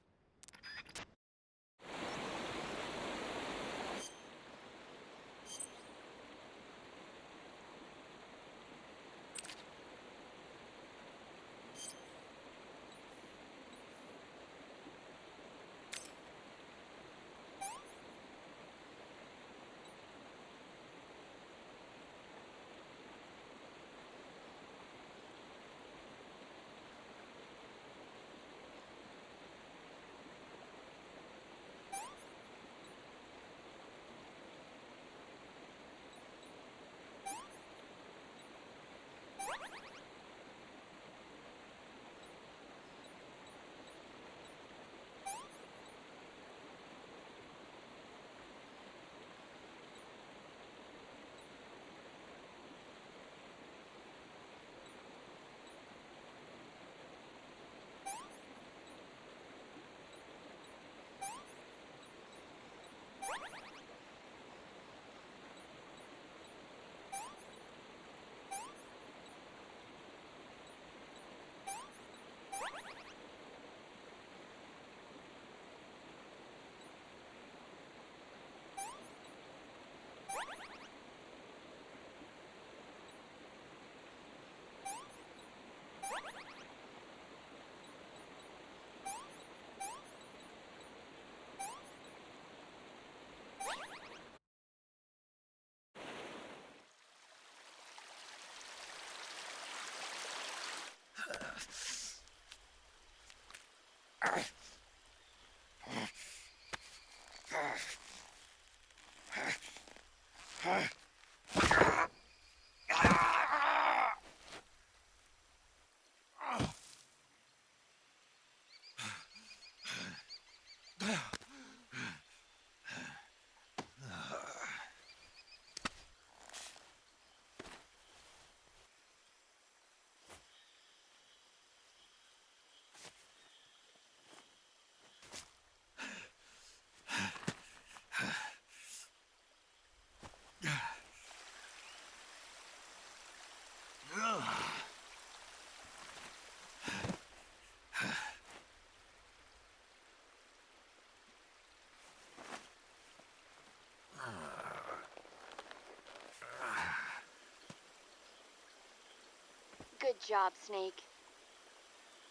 Good job, Snake.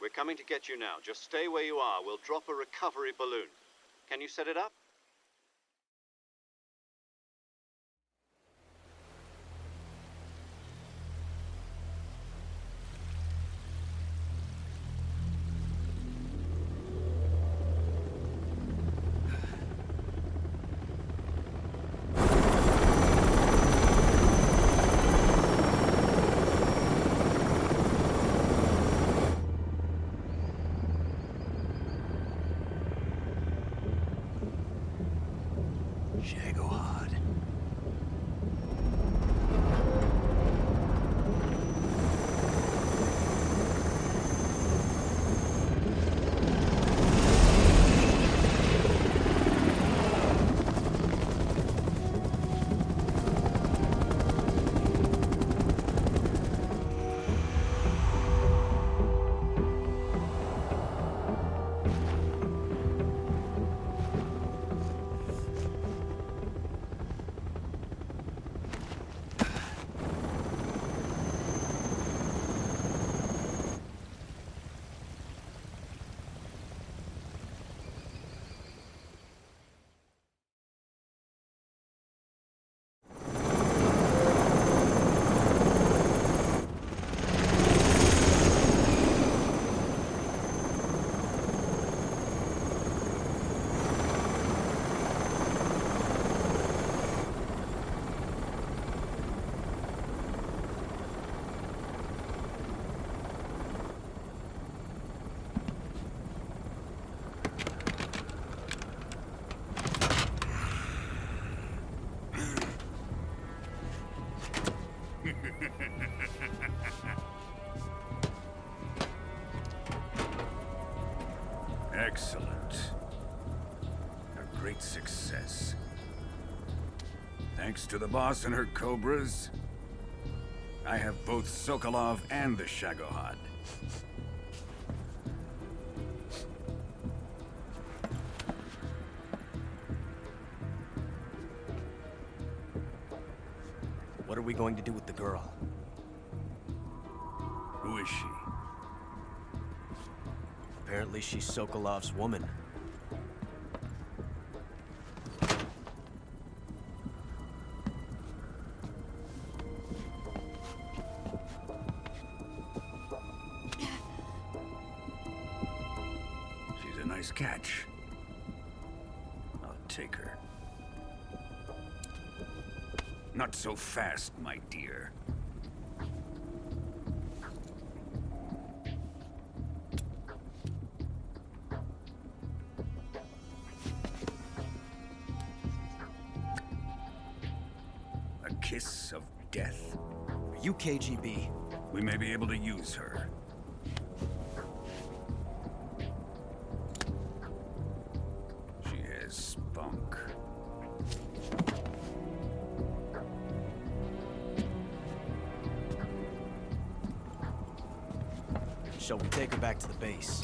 We're coming to get you now. Just stay where you are. We'll drop a recovery balloon. Can you set it up? Shagohod. great success. Thanks to the boss and her cobras, I have both Sokolov and the Shagohod. What are we going to do with the girl? Who is she? Apparently she's Sokolov's woman. She's a nice catch. I'll take her. Not so fast, my dear. A kiss of death? Are you KGB? We may be able to use her. She has spunk. Shall we take her back to the base?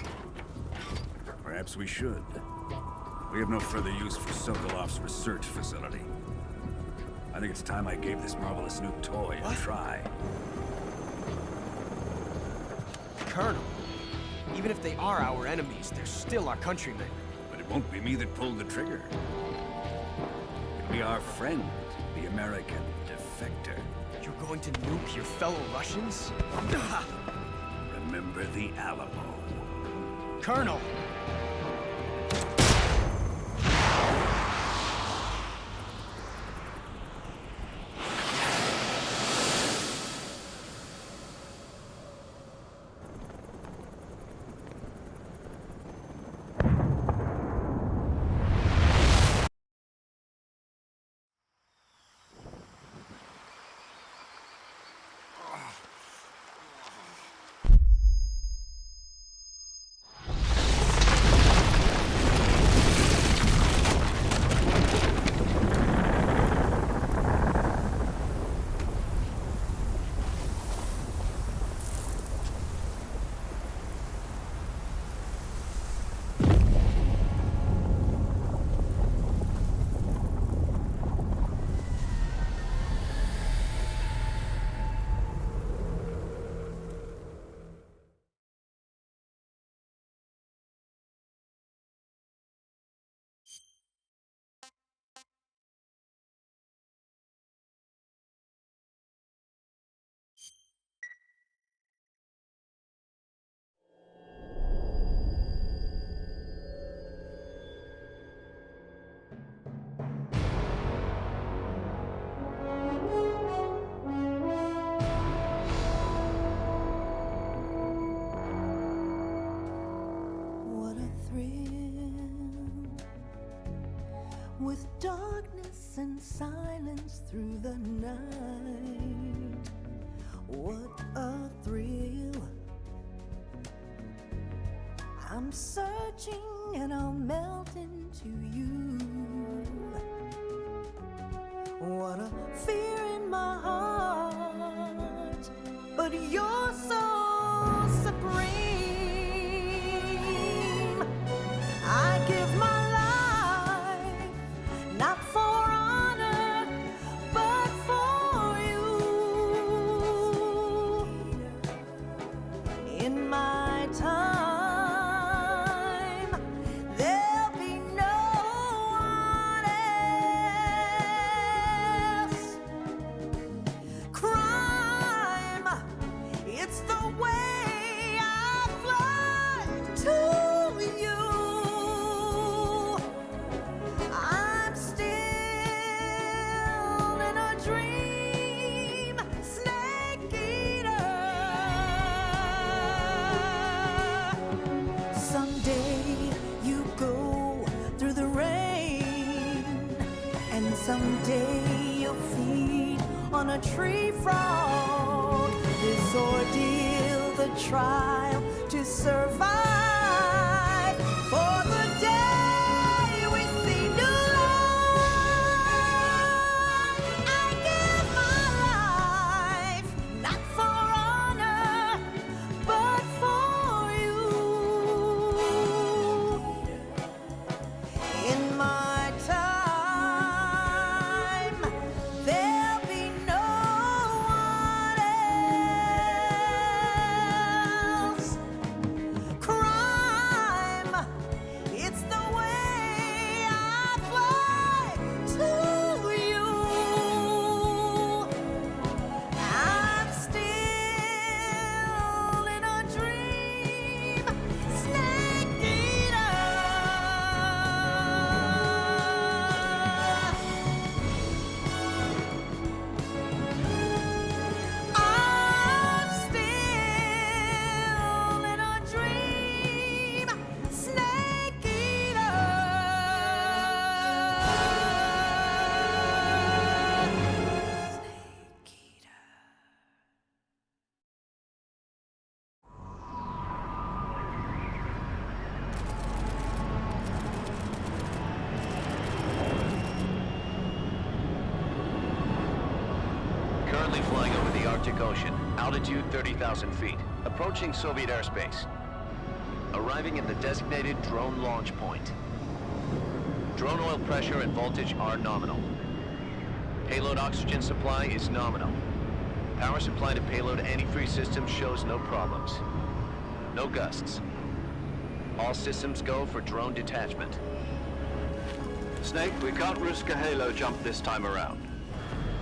Perhaps we should. We have no further use for Sokolov's research facility. I think it's time I gave this marvelous new toy a try. Colonel, even if they are our enemies, they're still our countrymen. But it won't be me that pulled the trigger. It'll be our friend, the American defector. You're going to nuke your fellow Russians? Remember the Alamo. Colonel! With darkness and silence through the night, what a thrill. I'm searching and I'll melt into you. What a fear in my heart, but you're so supreme. I give my not for honor, but for you. In my time, there'll be no one else. Crime, it's the way I fly to you. Someday you'll feed on a tree frog. This ordeal, the trial to survive. For the day we see new Arctic Ocean, altitude 30,000 feet, approaching Soviet airspace. Arriving at the designated drone launch point. Drone oil pressure and voltage are nominal. Payload oxygen supply is nominal. Power supply to payload antifreeze system shows no problems. No gusts. All systems go for drone detachment. Snake, we can't risk a halo jump this time around.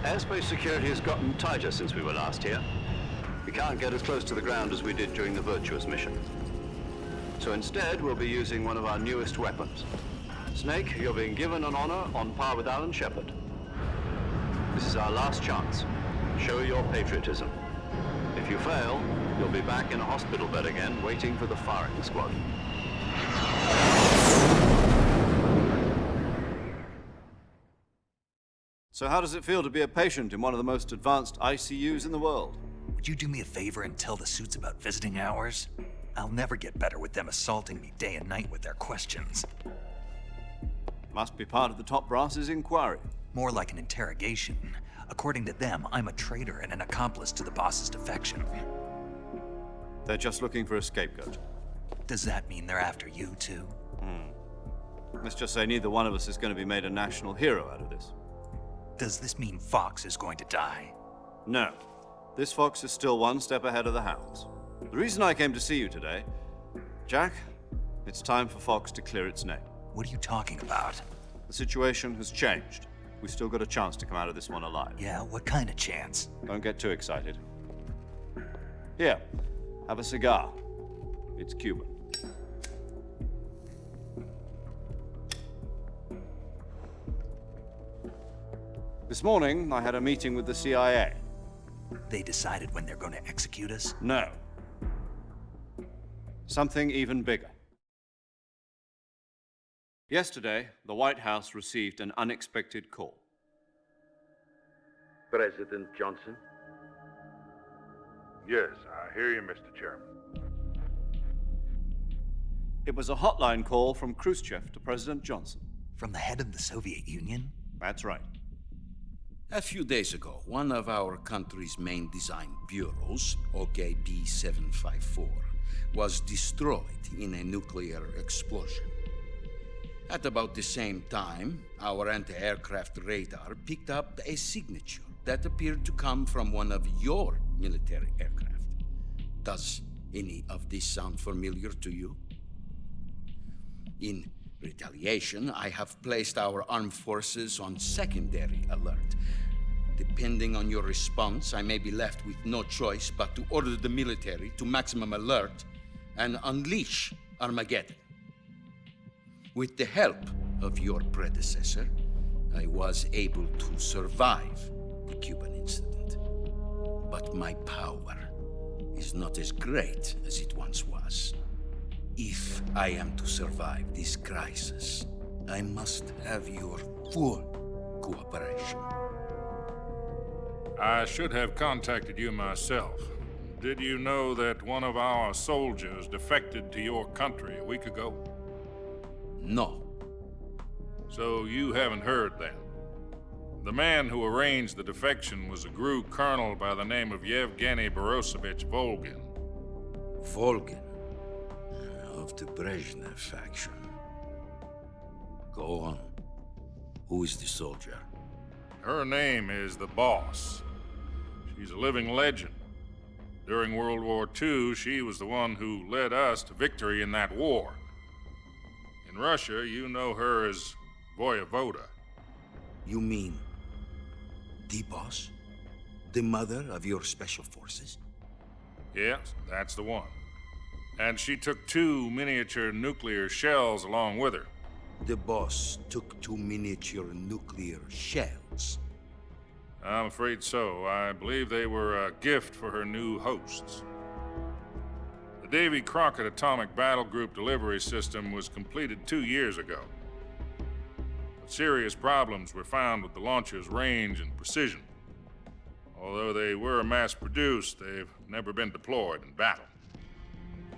Airspace security has gotten tighter since we were last here. We can't get as close to the ground as we did during the Virtuous mission. So instead, we'll be using one of our newest weapons. Snake, you're being given an honor on par with Alan Shepard. This is our last chance. Show your patriotism. If you fail, you'll be back in a hospital bed again, waiting for the firing squad. So how does it feel to be a patient in one of the most advanced ICUs in the world? Would you do me a favor and tell the suits about visiting hours? I'll never get better with them assaulting me day and night with their questions. Must be part of the top brass's inquiry. More like an interrogation. According to them, I'm a traitor and an accomplice to the boss's defection. They're just looking for a scapegoat. Does that mean they're after you, too? Let's just say neither one of us is going to be made a national hero out of this. Does this mean Fox is going to die? No. This fox is still one step ahead of the hounds. The reason I came to see you today, Jack, it's time for Fox to clear its name. What are you talking about? The situation has changed. We've still got a chance to come out of this one alive. Yeah, what kind of chance? Don't get too excited. Here, have a cigar. It's Cuban. This morning, I had a meeting with the CIA. They decided when they're going to execute us? No. Something even bigger. Yesterday, the White House received an unexpected call. President Johnson? Yes, I hear you, Mr. Chairman. It was a hotline call from Khrushchev to President Johnson. From the head of the Soviet Union? That's right. A few days ago, one of our country's main design bureaus, OKB 754, was destroyed in a nuclear explosion. At about the same time, our anti-aircraft radar picked up a signature that appeared to come from one of your military aircraft. Does any of this sound familiar to you? In retaliation, I have placed our armed forces on secondary alert. Depending on your response, I may be left with no choice but to order the military to maximum alert and unleash Armageddon. With the help of your predecessor, I was able to survive the Cuban incident. But my power is not as great as it once was. If I am to survive this crisis, I must have your full cooperation. I should have contacted you myself. Did you know that one of our soldiers defected to your country a week ago? No. So you haven't heard then? The man who arranged the defection was a GRU colonel by the name of Yevgeny Borosovich Volgin. Volgin? Of the Brezhnev faction. Go on. Who is the soldier? Her name is the Boss. She's a living legend. During World War II, she was the one who led us to victory in that war. In Russia, you know her as Voyevoda. You mean the Boss? The mother of your special forces? Yes, that's the one. And she took 2 miniature nuclear shells along with her. The Boss took 2 miniature nuclear shells? I'm afraid so. I believe they were a gift for her new hosts. The Davy Crockett Atomic Battle Group delivery system was completed 2 years ago. But serious problems were found with the launcher's range and precision. Although they were mass-produced, they've never been deployed in battle.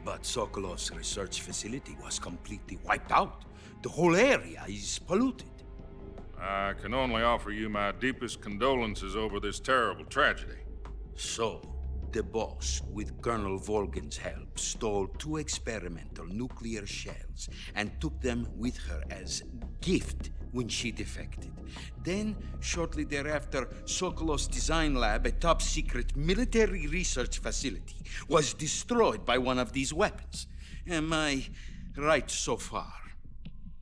But Sokolov's research facility was completely wiped out. The whole area is polluted. I can only offer you my deepest condolences over this terrible tragedy. So, the boss, with Colonel Volgin's help, stole 2 experimental nuclear shells and took them with her as gift when she defected. Then, shortly thereafter, Sokolov's design lab, a top-secret military research facility, was destroyed by one of these weapons. Am I right so far?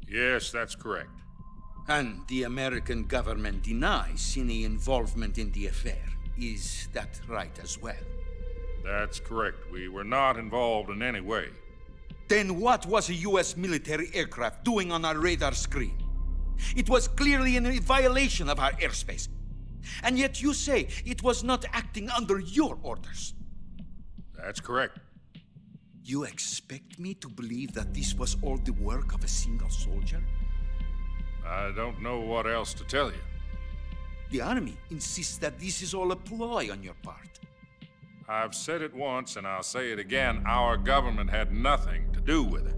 Yes, that's correct. And the American government denies any involvement in the affair. Is that right as well? That's correct. We were not involved in any way. Then what was a U.S. military aircraft doing on our radar screen? It was clearly in violation of our airspace. And yet you say it was not acting under your orders. That's correct. You expect me to believe that this was all the work of a single soldier? I don't know what else to tell you. The army insists that this is all a ploy on your part. I've said it once, and I'll say it again. Our government had nothing to do with it.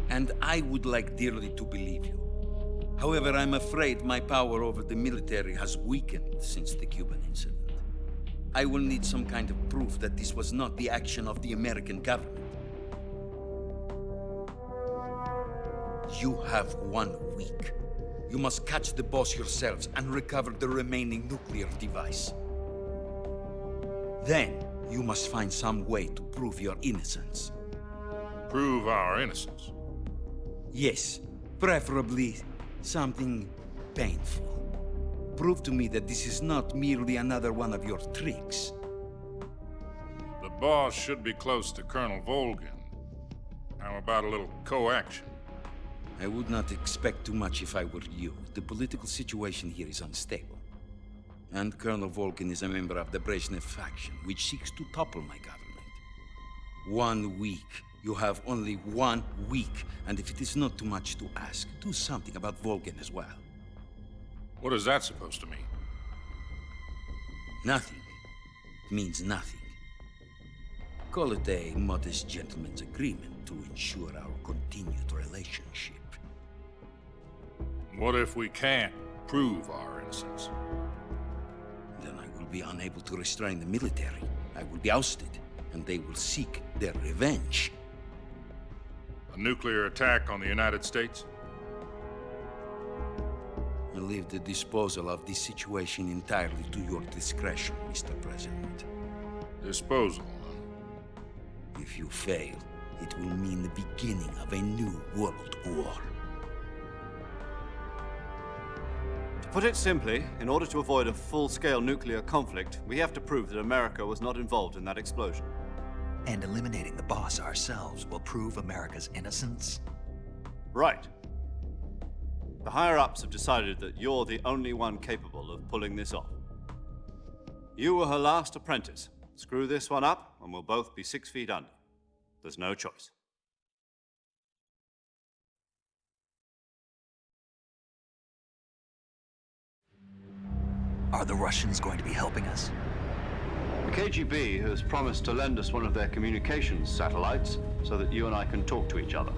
And I would like dearly to believe you. However, I'm afraid my power over the military has weakened since the Cuban incident. I will need some kind of proof that this was not the action of the American government. You have 1 week. You must catch the boss yourselves and recover the remaining nuclear device. Then, you must find some way to prove your innocence. Prove our innocence? Yes, preferably something painful. Prove to me that this is not merely another one of your tricks. The boss should be close to Colonel Volgin. How about a little coaction? I would not expect too much if I were you. The political situation here is unstable. And Colonel Volgin is a member of the Brezhnev faction, which seeks to topple my government. 1 week. You have only 1 week. And if it is not too much to ask, do something about Volgin as well. What is that supposed to mean? Nothing. It means nothing. Call it a modest gentleman's agreement to ensure our continued relationship. What if we can't prove our innocence? Then I will be unable to restrain the military. I will be ousted, and they will seek their revenge. A nuclear attack on the United States? I leave the disposal of this situation entirely to your discretion, Mr. President. Disposal? If you fail, it will mean the beginning of a new world war. To put it simply, in order to avoid a full-scale nuclear conflict, we have to prove that America was not involved in that explosion. And eliminating the boss ourselves will prove America's innocence? Right. The higher-ups have decided that you're the only one capable of pulling this off. You were her last apprentice. Screw this one up, and we'll both be 6 feet under. There's no choice. Are the Russians going to be helping us? The KGB has promised to lend us one of their communications satellites so that you and I can talk to each other.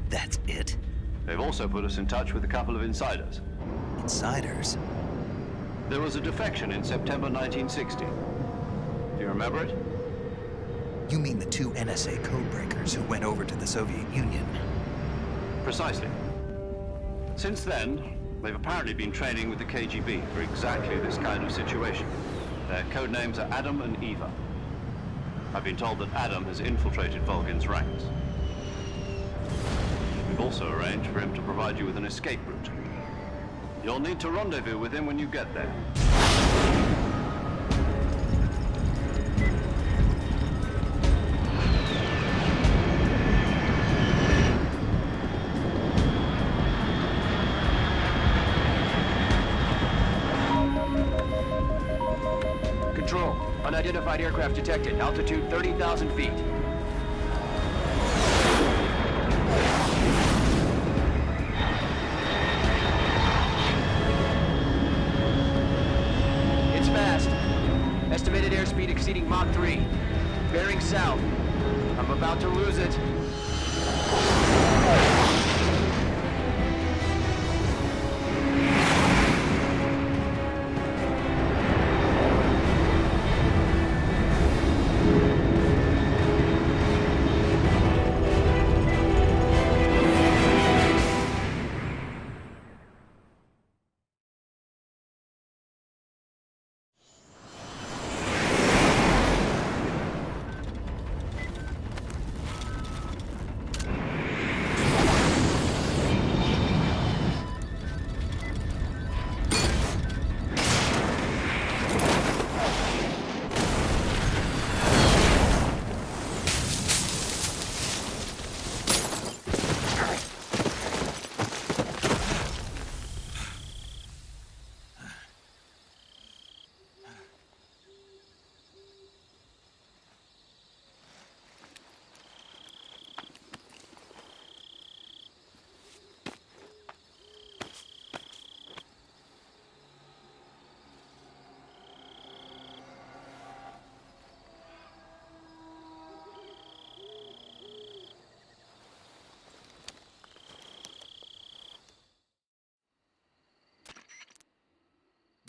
That's it? They've also put us in touch with a couple of insiders. Insiders? There was a defection in September 1960. Do you remember it? You mean the 2 NSA codebreakers who went over to the Soviet Union? Precisely. Since then, they've apparently been training with the KGB for exactly this kind of situation. Their code names are Adam and Eva. I've been told that Adam has infiltrated Volgin's ranks. We've also arranged for him to provide you with an escape route. You'll need to rendezvous with him when you get there. Control, unidentified aircraft detected. Altitude 30,000 feet. It's fast. Estimated airspeed exceeding Mach 3. Bearing south. I'm about to lose it.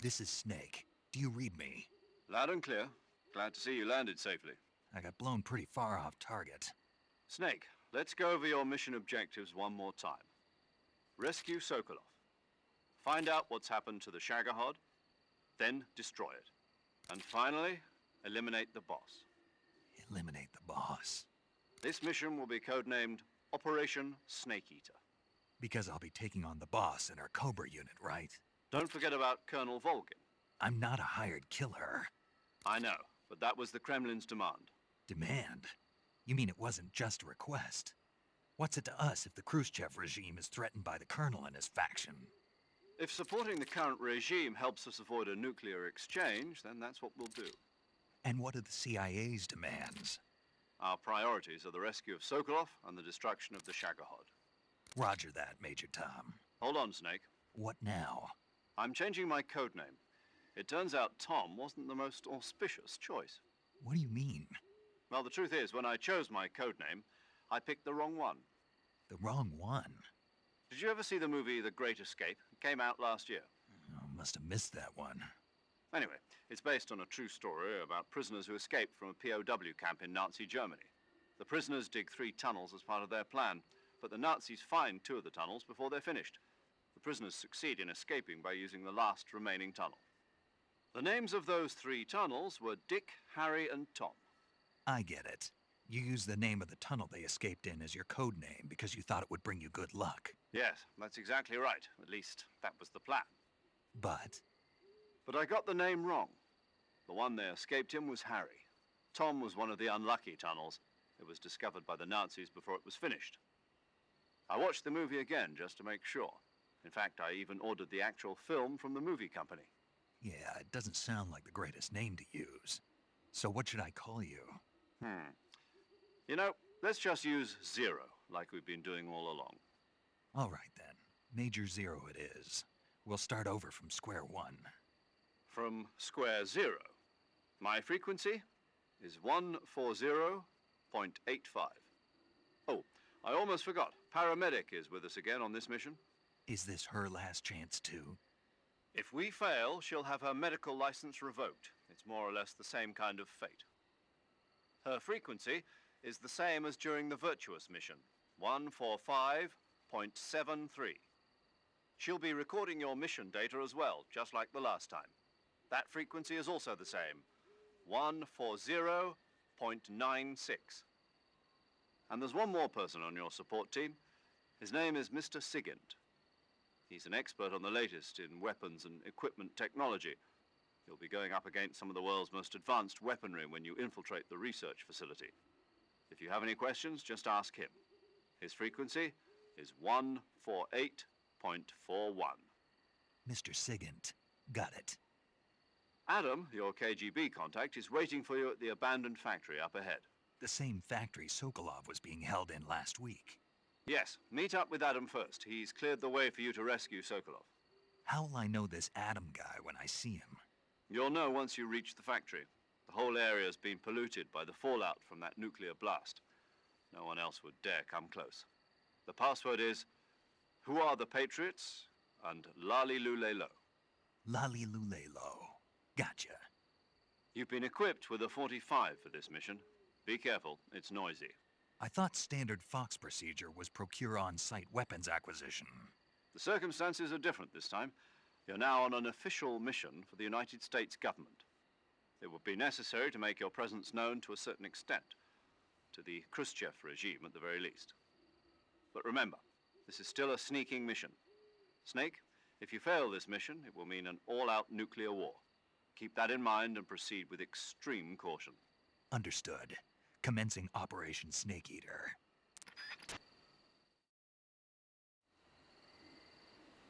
This is Snake. Do you read me? Loud and clear. Glad to see you landed safely. I got blown pretty far off target. Snake, let's go over your mission objectives one more time. Rescue Sokolov. Find out what's happened to the Shagohod, then destroy it. And finally, eliminate the boss. Eliminate the boss. This mission will be codenamed Operation Snake Eater. Because I'll be taking on the boss in our Cobra unit, right? Don't forget about Colonel Volgin. I'm not a hired killer. I know, but that was the Kremlin's demand. Demand? You mean it wasn't just a request? What's it to us if the Khrushchev regime is threatened by the Colonel and his faction? If supporting the current regime helps us avoid a nuclear exchange, then that's what we'll do. And what are the CIA's demands? Our priorities are the rescue of Sokolov and the destruction of the Shagohod. Roger that, Major Tom. Hold on, Snake. What now? I'm changing my codename. It turns out Tom wasn't the most auspicious choice. What do you mean? Well, the truth is, when I chose my codename, I picked the wrong one. The wrong one? Did you ever see the movie The Great Escape? It came out last year. Oh, must have missed that one. Anyway, it's based on a true story about prisoners who escaped from a POW camp in Nazi Germany. The prisoners dig 3 tunnels as part of their plan, but the Nazis find 2 of the tunnels before they're finished. The prisoners succeed in escaping by using the last remaining tunnel. The names of those 3 tunnels were Dick, Harry, and Tom. I get it. You used the name of the tunnel they escaped in as your code name because you thought it would bring you good luck. Yes, that's exactly right. At least, that was the plan. But I got the name wrong. The one they escaped in was Harry. Tom was one of the unlucky tunnels. It was discovered by the Nazis before it was finished. I watched the movie again just to make sure. In fact, I even ordered the actual film from the movie company. yeah, it doesn't sound like the greatest name to use. So what should I call you? You know, let's just use Zero, like we've been doing all along. All right then. Major Zero it is. We'll start over from square one. From square 0. My frequency is 140.85. Oh, I almost forgot. Paramedic is with us again on this mission. Is this her last chance too? If we fail, she'll have her medical license revoked. It's more or less the same kind of fate. Her frequency is the same as during the Virtuous mission, 145.73. She'll be recording your mission data as well, just like the last time. That frequency is also the same, 140.96. And there's one more person on your support team. His name is Mr. Sigint. He's an expert on the latest in weapons and equipment technology. You'll be going up against some of the world's most advanced weaponry when you infiltrate the research facility. If you have any questions, just ask him. His frequency is 148.41. Mr. Sigint. Got it. Adam, your KGB contact, is waiting for you at the abandoned factory up ahead. The same factory Sokolov was being held in last week. Yes, meet up with Adam first. He's cleared the way for you to rescue Sokolov. How will I know this Adam guy when I see him? You'll know once you reach the factory. The whole area's been polluted by the fallout from that nuclear blast. No one else would dare come close. The password is, "Who are the Patriots?" and Lali Lule Lo. Lali Lule Lo. Gotcha. You've been equipped with a 45 for this mission. Be careful, it's noisy. I thought standard Fox procedure was procure on-site weapons acquisition. The circumstances are different this time. You're now on an official mission for the United States government. It would be necessary to make your presence known to a certain extent, to the Khrushchev regime at the very least. But remember, this is still a sneaking mission. Snake, if you fail this mission, it will mean an all-out nuclear war. Keep that in mind and proceed with extreme caution. Understood. Commencing Operation Snake Eater.